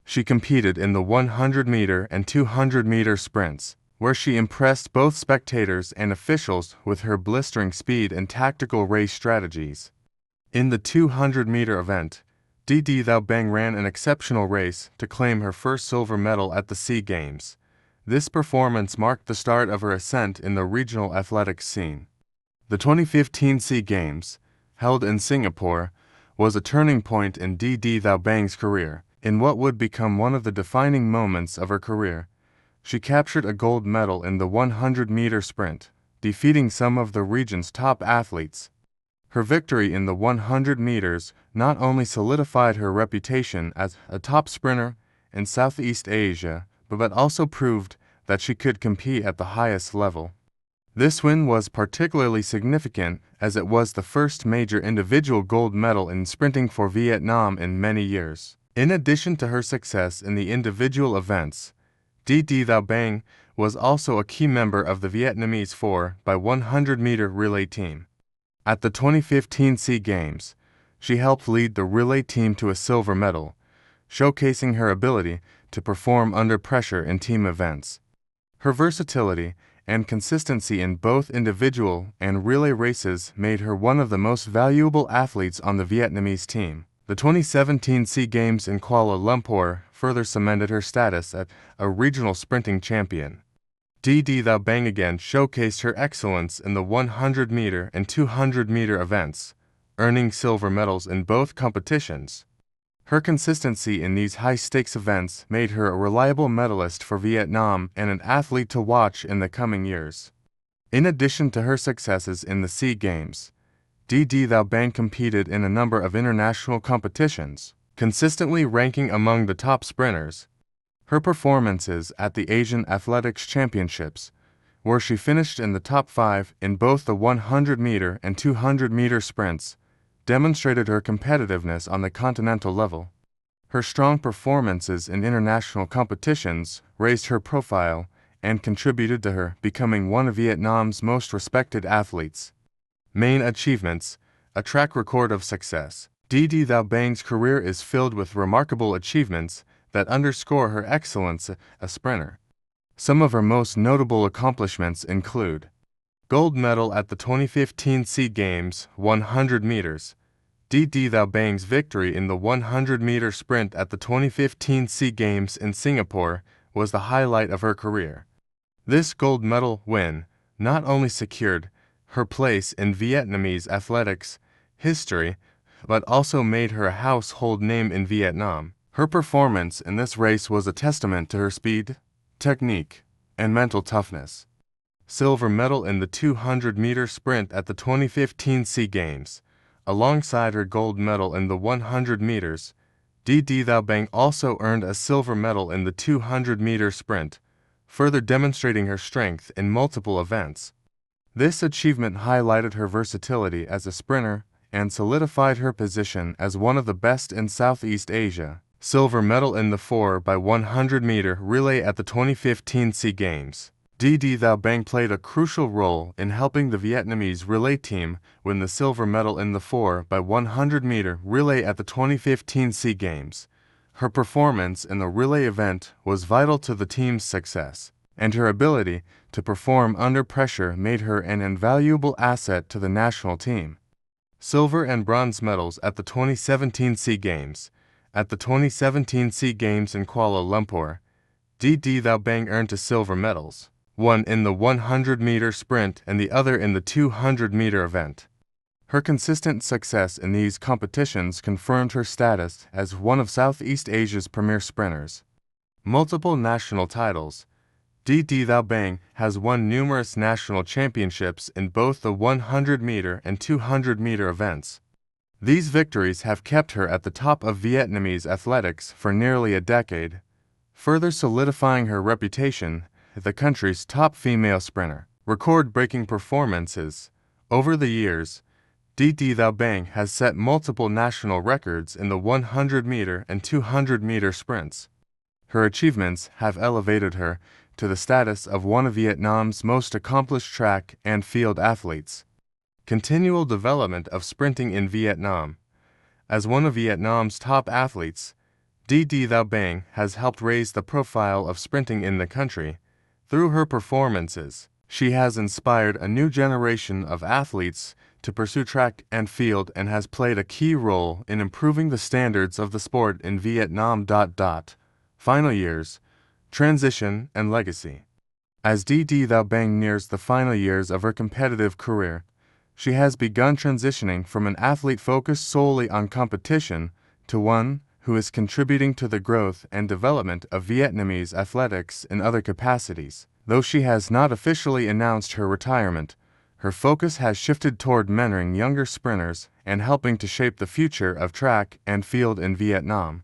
She competed in the 100-meter and 200-meter sprints, where she impressed both spectators and officials with her blistering speed and tactical race strategies. In the 200-meter event, Didi Thao Bang ran an exceptional race to claim her first silver medal at the SEA Games. This performance marked the start of her ascent in the regional athletics scene. The 2015 SEA Games, held in Singapore, was a turning point in Didi Thao Bang's career. In what would become one of the defining moments of her career, she captured a gold medal in the 100-meter sprint, defeating some of the region's top athletes. Her victory in the 100 meters not only solidified her reputation as a top sprinter in Southeast Asia, but also proved that she could compete at the highest level. This win was particularly significant as it was the first major individual gold medal in sprinting for Vietnam in many years. In addition to her success in the individual events, Didi Thao Bang was also a key member of the Vietnamese 4x100-meter relay team. At the 2015 SEA Games, she helped lead the relay team to a silver medal, showcasing her ability to perform under pressure in team events. Her versatility and consistency in both individual and relay races made her one of the most valuable athletes on the Vietnamese team. The 2017 SEA Games in Kuala Lumpur further cemented her status as a regional sprinting champion. Didi Thao Bang again showcased her excellence in the 100-meter and 200-meter events, earning silver medals in both competitions. Her consistency in these high-stakes events made her a reliable medalist for Vietnam and an athlete to watch in the coming years. In addition to her successes in the SEA Games, Didi Thao Bang competed in a number of international competitions, consistently ranking among the top sprinters. Her performances at the Asian Athletics Championships, where she finished in the top 5 in both the 100-meter and 200-meter sprints, demonstrated her competitiveness on the continental level. Her strong performances in international competitions raised her profile and contributed to her becoming one of Vietnam's most respected athletes. Main achievements: a track record of success. Didi Thao Bang's career is filled with remarkable achievements that underscore her excellence as a sprinter. Some of her most notable accomplishments include: gold medal at the 2015 SEA Games 100 meters. Didi Thao Bang's victory in the 100-meter sprint at the 2015 SEA Games in Singapore was the highlight of her career. This gold medal win not only secured her place in Vietnamese athletics history, but also made her a household name in Vietnam. Her performance in this race was a testament to her speed, technique, and mental toughness. Silver medal in the 200-meter sprint at the 2015 SEA Games. Alongside her gold medal in the 100 meters, Didi Thao Bang also earned a silver medal in the 200-meter sprint, further demonstrating her strength in multiple events. This achievement highlighted her versatility as a sprinter and solidified her position as one of the best in Southeast Asia. Silver medal in the 4x100-meter relay at the 2015 SEA Games. Didi Thao Bang played a crucial role in helping the Vietnamese relay team win the silver medal in the 4x100-meter relay at the 2015 SEA Games. Her performance in the relay event was vital to the team's success, and her ability to perform under pressure made her an invaluable asset to the national team. Silver and bronze medals at the 2017 SEA Games. At the 2017 SEA Games in Kuala Lumpur, Didi Thao Bang earned 2 silver medals, one in the 100-meter sprint and the other in the 200-meter event. Her consistent success in these competitions confirmed her status as one of Southeast Asia's premier sprinters. Multiple national titles. Didi Thao Bang has won numerous national championships in both the 100-meter and 200-meter events. These victories have kept her at the top of Vietnamese athletics for nearly a decade, further solidifying her reputation as the country's top female sprinter. Record-breaking performances. Over the years, Didi Thao Bang has set multiple national records in the 100-meter and 200-meter sprints. Her achievements have elevated her to the status of one of Vietnam's most accomplished track and field athletes. Continual development of sprinting in Vietnam. As one of Vietnam's top athletes, Didi Thao Bang has helped raise the profile of sprinting in the country. Through her performances, she has inspired a new generation of athletes to pursue track and field and has played a key role in improving the standards of the sport in Vietnam. Final years, transition, and legacy. As Didi Thao Bang nears the final years of her competitive career, she has begun transitioning from an athlete focused solely on competition to one who is contributing to the growth and development of Vietnamese athletics in other capacities. Though she has not officially announced her retirement, her focus has shifted toward mentoring younger sprinters and helping to shape the future of track and field in Vietnam.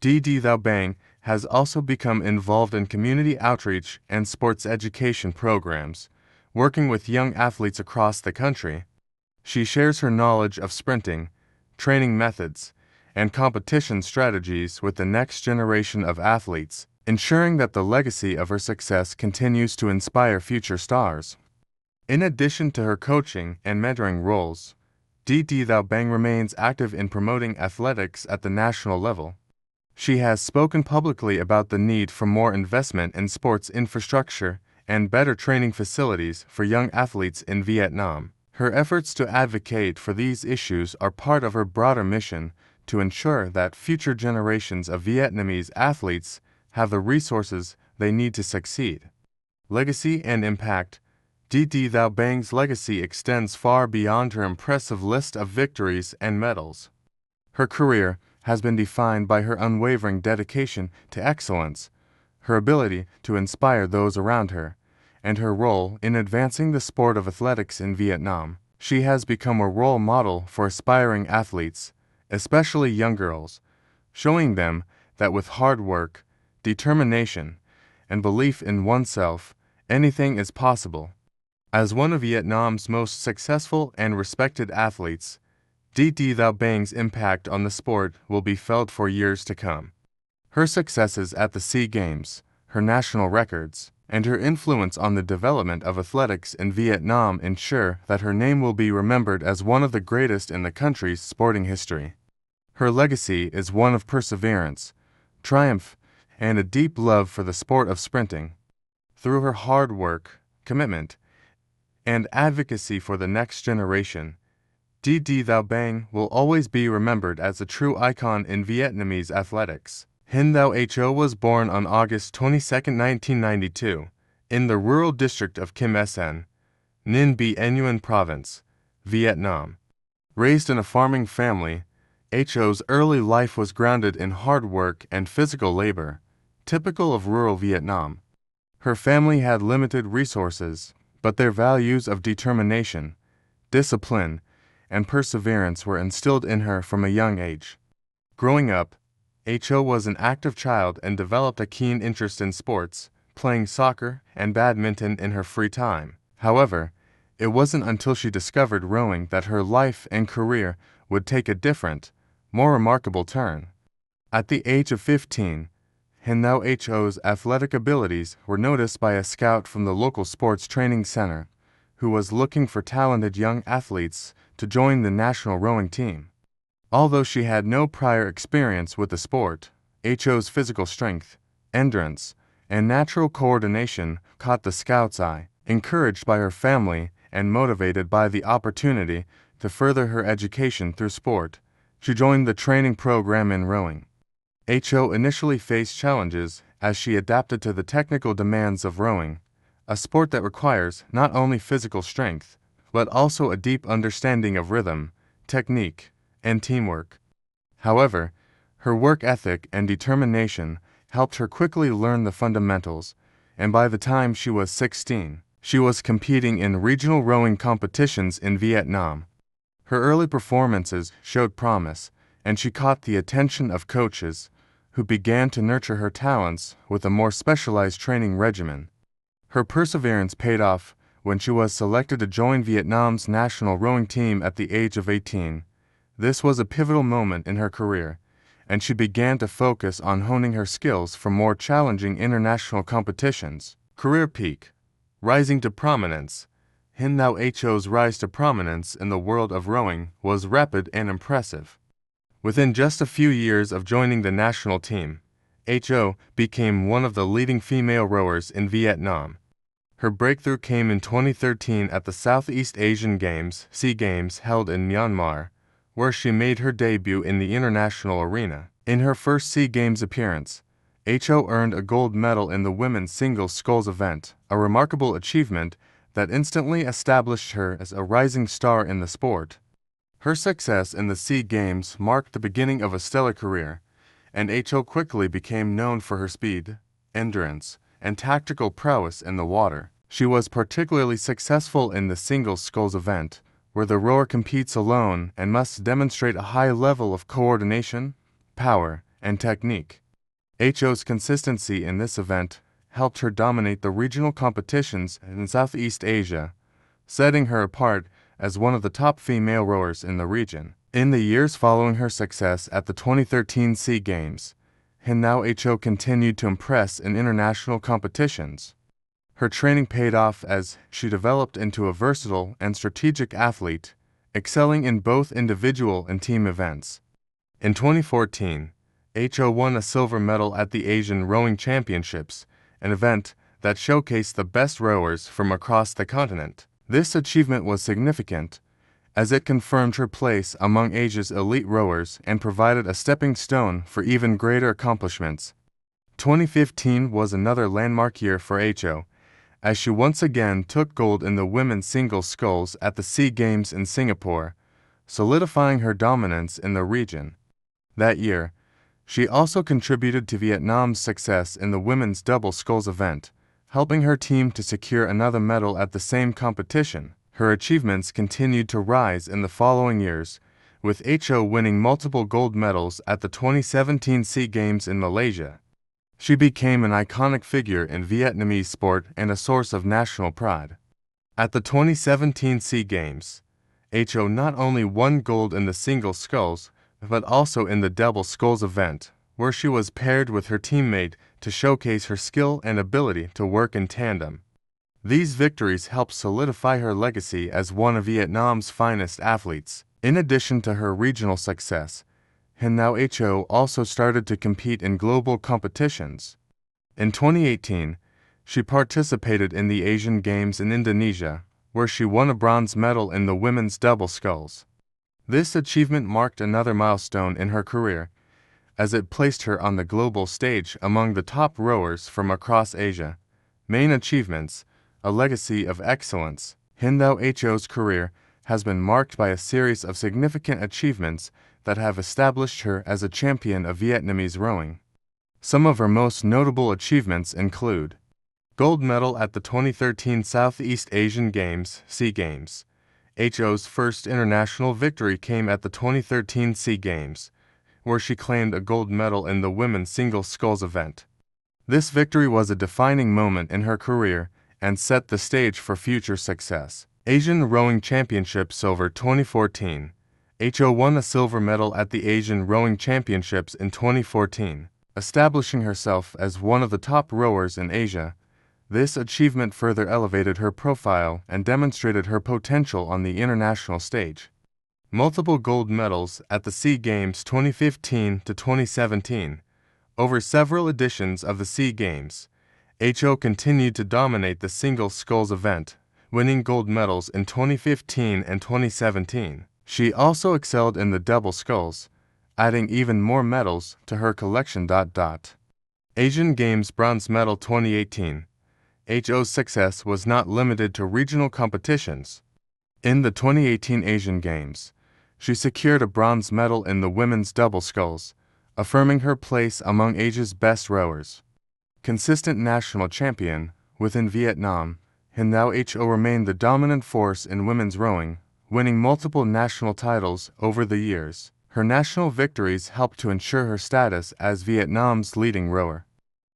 Didi Thao Bang has also become involved in community outreach and sports education programs, working with young athletes across the country. She shares her knowledge of sprinting, training methods, and competition strategies with the next generation of athletes, ensuring that the legacy of her success continues to inspire future stars. In addition to her coaching and mentoring roles, Didi Thao Bang remains active in promoting athletics at the national level. She has spoken publicly about the need for more investment in sports infrastructure and better training facilities for young athletes in Vietnam. Her efforts to advocate for these issues are part of her broader mission to ensure that future generations of Vietnamese athletes have the resources they need to succeed. Legacy and impact. Didi Thao Bang's legacy extends far beyond her impressive list of victories and medals. Her career has been defined by her unwavering dedication to excellence, her ability to inspire those around her, and her role in advancing the sport of athletics in Vietnam. She has become a role model for aspiring athletes, especially young girls, showing them that with hard work, determination, and belief in oneself, anything is possible. As one of Vietnam's most successful and respected athletes, Didi Thao Bang's impact on the sport will be felt for years to come. Her successes at the SEA Games, her national records, and her influence on the development of athletics in Vietnam ensure that her name will be remembered as one of the greatest in the country's sporting history. Her legacy is one of perseverance, triumph, and a deep love for the sport of sprinting. Through her hard work, commitment, and advocacy for the next generation, Didi Thao Bang will always be remembered as a true icon in Vietnamese athletics. Hinh Thao Ho was born on August 22, 1992, in the rural district of Kim Sen, Ninh Bị Nguyen Province, Vietnam. Raised in a farming family, Ho's early life was grounded in hard work and physical labor, typical of rural Vietnam. Her family had limited resources, but their values of determination, discipline, and perseverance were instilled in her from a young age. Growing up, Cho was an active child and developed a keen interest in sports, playing soccer and badminton in her free time. However, it wasn't until she discovered rowing that her life and career would take a different, more remarkable turn. At the age of 15, Hin-Nao Cho's athletic abilities were noticed by a scout from the local sports training center, who was looking for talented young athletes to join the national rowing team. Although she had no prior experience with the sport, Cho's physical strength, endurance, and natural coordination caught the scout's eye. Encouraged by her family and motivated by the opportunity to further her education through sport, she joined the training program in rowing. Cho initially faced challenges as she adapted to the technical demands of rowing, a sport that requires not only physical strength, but also a deep understanding of rhythm, technique, and teamwork. However, her work ethic and determination helped her quickly learn the fundamentals, and by the time she was 16, she was competing in regional rowing competitions in Vietnam. Her early performances showed promise, and she caught the attention of coaches, who began to nurture her talents with a more specialized training regimen. Her perseverance paid off when she was selected to join Vietnam's national rowing team at the age of 18. This was a pivotal moment in her career, and she began to focus on honing her skills for more challenging international competitions. Career peak. Rising to prominence. Hin-Nao Cho's rise to prominence in the world of rowing was rapid and impressive. Within just a few years of joining the national team, Cho became one of the leading female rowers in Vietnam. Her breakthrough came in 2013 at the Southeast Asian Games (SEA Games) held in Myanmar, where she made her debut in the international arena. In her first SEA Games appearance, Cho earned a gold medal in the women's singles sculls event, a remarkable achievement that instantly established her as a rising star in the sport. Her success in the SEA Games marked the beginning of a stellar career, and Cho quickly became known for her speed, endurance, and tactical prowess in the water. She was particularly successful in the singles sculls event, where the rower competes alone and must demonstrate a high level of coordination, power, and technique. Cho's consistency in this event helped her dominate the regional competitions in Southeast Asia, setting her apart as one of the top female rowers in the region. In the years following her success at the 2013 SEA Games, Hin-Nao Cho continued to impress in international competitions. Her training paid off as she developed into a versatile and strategic athlete, excelling in both individual and team events. In 2014, Cho won a silver medal at the Asian Rowing Championships, an event that showcased the best rowers from across the continent. This achievement was significant, as it confirmed her place among Asia's elite rowers and provided a stepping stone for even greater accomplishments. 2015 was another landmark year for Cho, as she once again took gold in the women's singles sculls at the SEA Games in Singapore, solidifying her dominance in the region. That year, she also contributed to Vietnam's success in the women's double sculls event, helping her team to secure another medal at the same competition. Her achievements continued to rise in the following years, with Cho winning multiple gold medals at the 2017 SEA Games in Malaysia. She became an iconic figure in Vietnamese sport and a source of national pride. At the 2017 SEA Games, Cho not only won gold in the single sculls, but also in the double sculls event, where she was paired with her teammate to showcase her skill and ability to work in tandem. These victories helped solidify her legacy as one of Vietnam's finest athletes. In addition to her regional success, Hin-Nao Cho also started to compete in global competitions. In 2018, she participated in the Asian Games in Indonesia, where she won a bronze medal in the women's double sculls. This achievement marked another milestone in her career, as it placed her on the global stage among the top rowers from across Asia. Main achievements: a legacy of excellence. Hin-Nao Cho's career has been marked by a series of significant achievements that have established her as a champion of Vietnamese rowing. Some of her most notable achievements include gold medal at the 2013 Southeast Asian Games (SEA Games) Ho's first international victory came at the 2013 SEA Games, where she claimed a gold medal in the women's single sculls event. This victory was a defining moment in her career and set the stage for future success. Asian Rowing Championship Silver 2014. Ho won a silver medal at the Asian Rowing Championships in 2014, establishing herself as one of the top rowers in Asia. This achievement further elevated her profile and demonstrated her potential on the international stage. Multiple gold medals at the SEA Games 2015 to 2017. Over several editions of the SEA Games, Ho continued to dominate the single sculls event, winning gold medals in 2015 and 2017. She also excelled in the double sculls, adding even more medals to her collection. Asian Games Bronze Medal 2018. Ho's success was not limited to regional competitions. In the 2018 Asian Games, she secured a bronze medal in the women's double sculls, affirming her place among Asia's best rowers. Consistent national champion within Vietnam, Hin Thao Ho remained the dominant force in women's rowing, winning multiple national titles over the years. Her national victories helped to ensure her status as Vietnam's leading rower.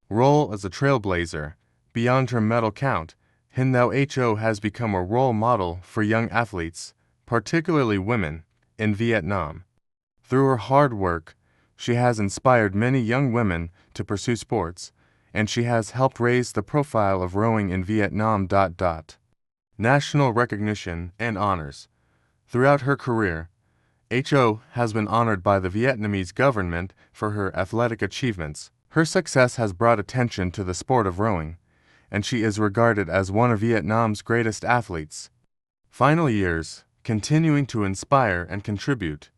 Role as a trailblazer. Beyond her medal count, Hin Thao Ho has become a role model for young athletes, particularly women, in Vietnam. Through her hard work, she has inspired many young women to pursue sports, and she has helped raise the profile of rowing in Vietnam. National recognition and honors. Throughout her career, Ho has been honored by the Vietnamese government for her athletic achievements. Her success has brought attention to the sport of rowing, and she is regarded as one of Vietnam's greatest athletes. Final years, continuing to inspire and contribute.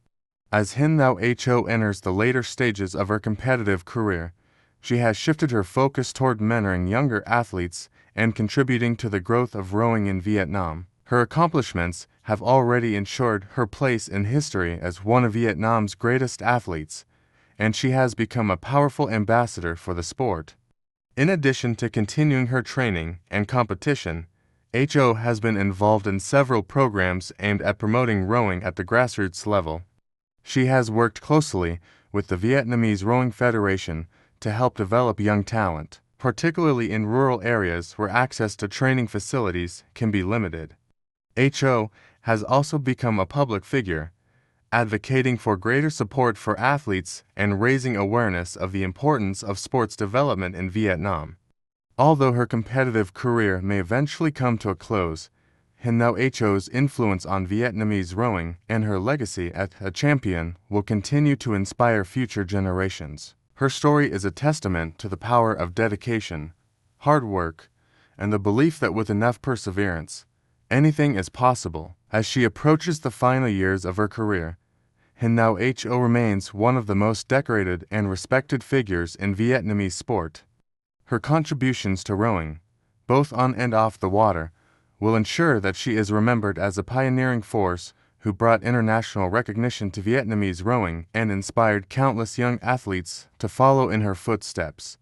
As Hin Thao Ho enters the later stages of her competitive career, she has shifted her focus toward mentoring younger athletes and contributing to the growth of rowing in Vietnam. Her accomplishments have already ensured her place in history as one of Vietnam's greatest athletes, and she has become a powerful ambassador for the sport. In addition to continuing her training and competition, Ho has been involved in several programs aimed at promoting rowing at the grassroots level. She has worked closely with the Vietnamese Rowing Federation to help develop young talent, particularly in rural areas where access to training facilities can be limited. Ho has also become a public figure, advocating for greater support for athletes and raising awareness of the importance of sports development in Vietnam. Although her competitive career may eventually come to a close, Hin Thao Ho's influence on Vietnamese rowing and her legacy as a champion will continue to inspire future generations. Her story is a testament to the power of dedication, hard work, and the belief that with enough perseverance, anything is possible. As she approaches the final years of her career, Hin Thao Ho remains one of the most decorated and respected figures in Vietnamese sport. Her contributions to rowing, both on and off the water, will ensure that she is remembered as a pioneering force who brought international recognition to Vietnamese rowing and inspired countless young athletes to follow in her footsteps.